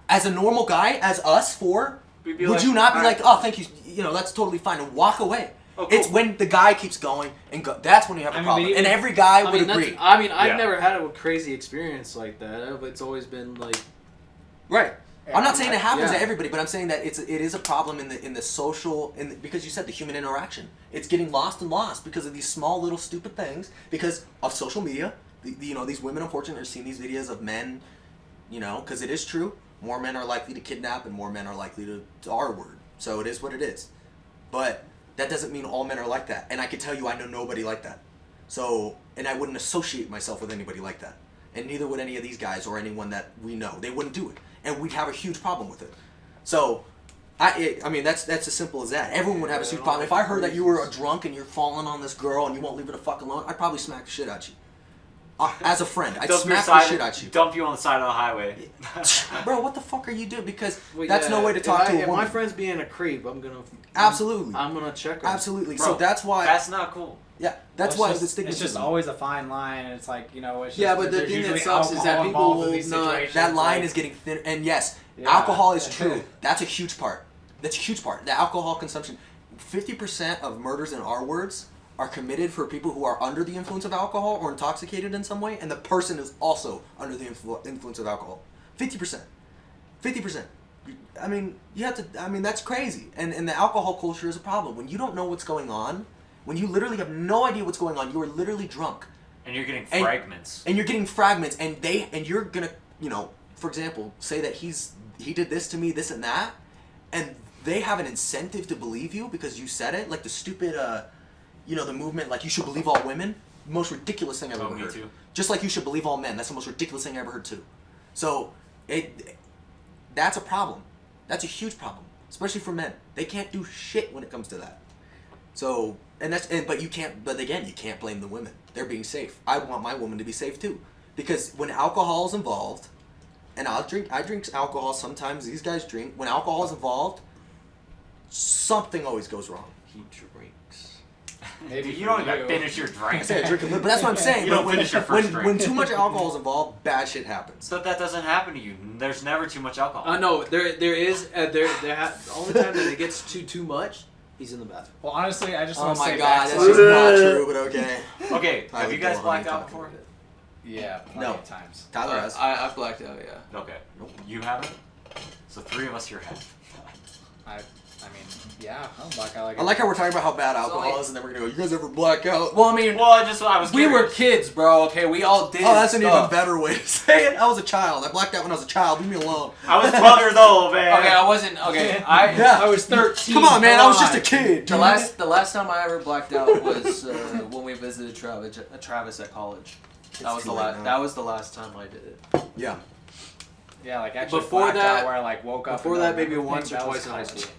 As a normal guy, as us four, We'd be would like, you not be "All like, right." oh, thank you, that's totally fine, and walk away? Oh, cool. It's when the guy keeps going and that's when you have a I mean, problem. but even- and every guy I would mean, agree. I've Yeah. never had a crazy experience like that. It's always been like, Right. Yeah, I'm not saying it happens yeah. to everybody, but I'm saying that it is a problem in the social because you said the human interaction. It's getting lost because of these small little stupid things because of social media. These women unfortunately are seeing these videos of men, because it is true. More men are likely to kidnap and more men are likely to R word. So it is what it is. But that doesn't mean all men are like that. And I can tell you I know nobody like that. So, and I wouldn't associate myself with anybody like that. And neither would any of these guys or anyone that we know. They wouldn't do it. And we'd have a huge problem with it. So, I mean, that's as simple as that. Everyone would have a huge problem. If I heard that you were a drunk and you're falling on this girl and you won't leave her the fuck alone, I'd probably smack the shit out you. As a friend, I'd smack the shit out you. Dump you on the side of the highway. Bro, what the fuck are you doing? Because Well, that's no way to talk to a If woman. my friend's being a creep, I'm gonna Absolutely. I'm gonna check her. Absolutely. Bro, So that's why. That's not cool. Yeah, that's Well, why it's the just, stigma. it's just always a fine line, and it's like, you know, it's just, Yeah, but the there's thing that usually sucks is that alcohol people involved in will these not- situations, That line like- is getting thinner, and yes, Yeah. alcohol is true. That's a huge part. That's a huge part. The alcohol consumption. 50% of murders in our words are committed for people who are under the influence of alcohol or intoxicated in some way, and the person is also under the influence of alcohol. 50%. 50%. I mean, you have to. I mean, that's crazy. And the alcohol culture is a problem. When you don't know what's going on, when you literally have no idea what's going on, you are literally drunk. And you're getting And- fragments. And you're getting fragments, and you're gonna, you know, for example, say that he did this to me, this and that, and they have an incentive to believe you because you said it, like the stupid, you know, the movement, like you should believe all women. Most ridiculous thing I've ever Me heard. too. Just like you should believe all men. That's the most ridiculous thing I ever heard too. So that's a problem. That's a huge problem, especially for men. They can't do shit when it comes to that. So but again, you can't blame the women. They're being safe. I want my woman to be safe too, because when alcohol is involved, and I drink alcohol sometimes. These guys drink. When alcohol is involved, something always goes wrong. He drinks. Maybe Dude, you for don't even finish your drink. I say I drink a little, but that's what I'm saying. You But don't when, finish your first drink. when too much alcohol is involved, bad shit happens. So that doesn't happen to you. There's never too much alcohol. No, there is the only time that it gets too much, he's in the bathroom. Well, honestly, I just Oh want to my say god, back that's to, just not true. But okay. Okay, I have you would guys go on blacked me out talking before? about it. yeah, plenty No. of times. Tyler has. I've blacked out, yeah. Okay. Nope. You haven't? So 3 of us here have. I mean, yeah, I don't black out like I like how we're talking about how bad alcohol like- is, and then we're gonna go, you guys ever black out? Well, I mean, Well, I was we were curious. kids, bro. Okay, we all did. Oh, that's an even stuff. better way to say it. I was a child. I blacked out when I was a child. Leave me alone. I was 12 years old, man. Okay, I wasn't. Okay, Yeah. I was 13. Come on, man. I was come just a kid. The last time I ever blacked out was when we visited Travis at college. That was too the late last. now. That was the last time I did it. Yeah. Yeah, like actually Before blacked that- out where I like woke up. Before and that, don't maybe remember once or things. That was twice in high college. school.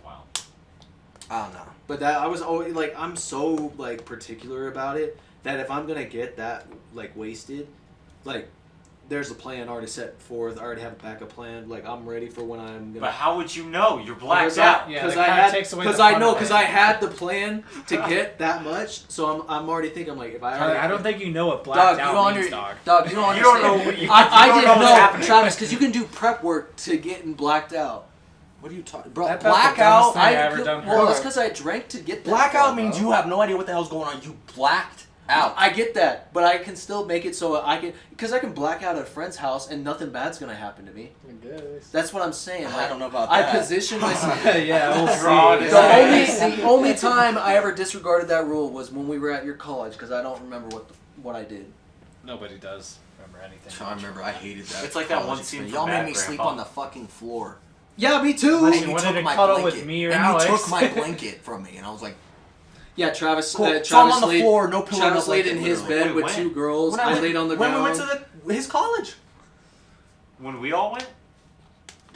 Wow. I don't know. But that I was always like, I'm so like particular about it that if I'm gonna get that like wasted, like there's a plan already set forth. I already have a backup plan. Like I'm ready for when I'm gonna. But how would you know? You're blacked Because out. Yeah, Because that I kinda had, takes away because the I fun know, of because it. I had the plan to get that much. So I'm already thinking, I'm like, if I Tyler, already, I don't think you know what blacked Dog, you out don't means, under, dog. dog, you don't You don't know understand. what you- I you don't didn't know what's know, happening. Travis, because you can do prep work to getting blacked out. What are you talking, bro? That's the Blackout. dumbest thing I ever done. Well, that's Bro. because I drank to get that. Blackout far, means bro. you have no idea what the hell's going on. You blacked out. I get that, but I can still make it so I can, because I can black out at a friend's house and nothing bad's gonna happen to me. I guess. That's what I'm saying. I Like, don't know about I that. position myself. Yeah, we'll see. Wrong. The only time I ever disregarded that rule was when we were at your college, because I don't remember what I did. Nobody does remember anything. I remember. I hated that. It's like that college one scene experience. from Y'all made Bad me sleep Grandpa. on the fucking floor. yeah, me too. And you you wanted took to my cuddle blanket. with me or and Alex. you took my blanket from me, and I was like, Yeah, Travis. cool. Travis So I'm on the laid, floor, no pillow, Travis no laid blanket, in his literally. bed Wait, with when? 2 girls. When I laid on the when ground. we went to his college. When we all went?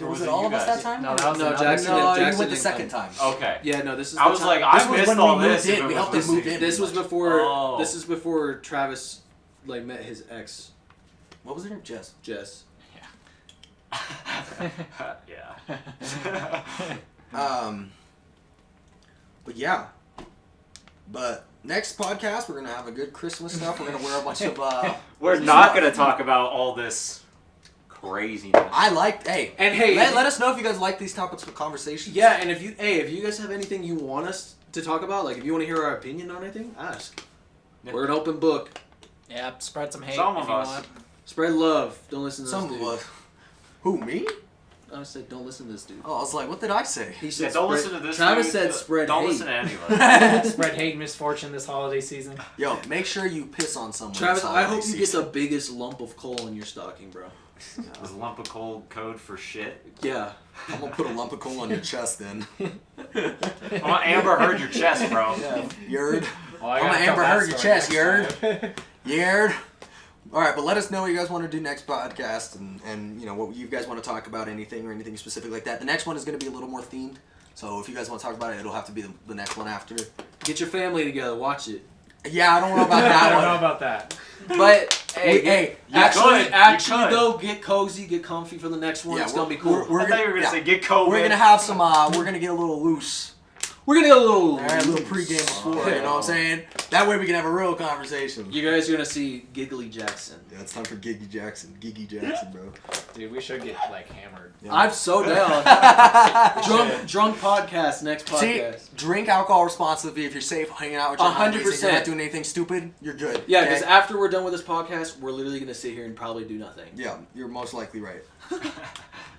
Or Was it it all you of us guys? that time? No, that was No, another Jackson. time. No, you Jackson went the didn't second come. time. Okay. Yeah, no, this is. I the was time- like, This I was missed when all we this. moved if in. it We was helped them this move scene. in. This was before. Oh. This is before Travis, like met his ex, What was her name? Jess. Jess. Yeah. But yeah. But next podcast, we're gonna have a good Christmas stuff. We're gonna wear a bunch of. We're not going to talk about all this craziness. I liked. Hey, And hey, let us know if you guys like these topics of conversations. yeah, and if you guys have anything you want us to talk about, like if you want to hear our opinion on anything, ask. Yeah. We're an open book. Yeah, spread some hate Some if of you us. want. Spread love. Don't listen to Some this of dude. us. Who, me? I said don't listen to this dude. Oh, I was like, what did I say? He Yeah, said don't spread- listen to this. Travis dude. said spread Don't hate. listen to anybody. Spread hate and misfortune this holiday season. Yo, make sure you piss on someone. Travis, this I holiday hope you get season. the biggest lump of coal in your stocking, bro. Is lump of coal code for shit? Yeah. I'm gonna put a lump of coal on your chest then. Oh, Amber heard your chest, bro. Yerd. Well, I I'm gotta gonna tell Amber that Heard your story chest, next Yerd. time. Yerd. All right, but let us know what you guys want to do next podcast, and you know what you guys want to talk about, anything or anything specific like that. The next one is going to be a little more themed, so if you guys want to talk about it, it'll have to be the next one after. Get your family together. Watch it. Yeah, I don't know about I that don't know one. about that. But hey, you actually, could. though, get cozy, get comfy for the next one. Yeah, It's gonna be cool. We're I thought you were gonna yeah. say get COVID. We're gonna have some. We're gonna get a little loose. We're gonna get a little. All right, a little pregame before. You know what I'm saying? That way we can have a real conversation. You guys are gonna see Giggly Jackson. Yeah, it's time for Giggy Jackson, bro. Dude, we should get like hammered. Yeah. I'm so down. drunk podcast next See, podcast. drink alcohol responsibly. If you're safe, hanging out with your homies, and 100%. you're not doing anything stupid, you're good. Yeah, okay? because after we're done with this podcast, we're literally gonna sit here and probably do nothing Yeah, you're most likely right.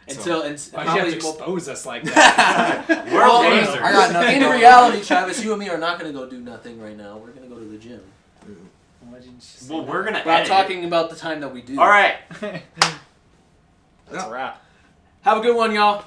until Why do you have probably to expose us like that? We're Well, lasers. I got nothing in going on. reality, Travis, you and me are not gonna go do nothing right now. We're gonna go to the gym. Why'd you just Well, say we're gonna. But I'm edit. talking about the time that we do. All right. that? That's a wrap. Have a good one, y'all.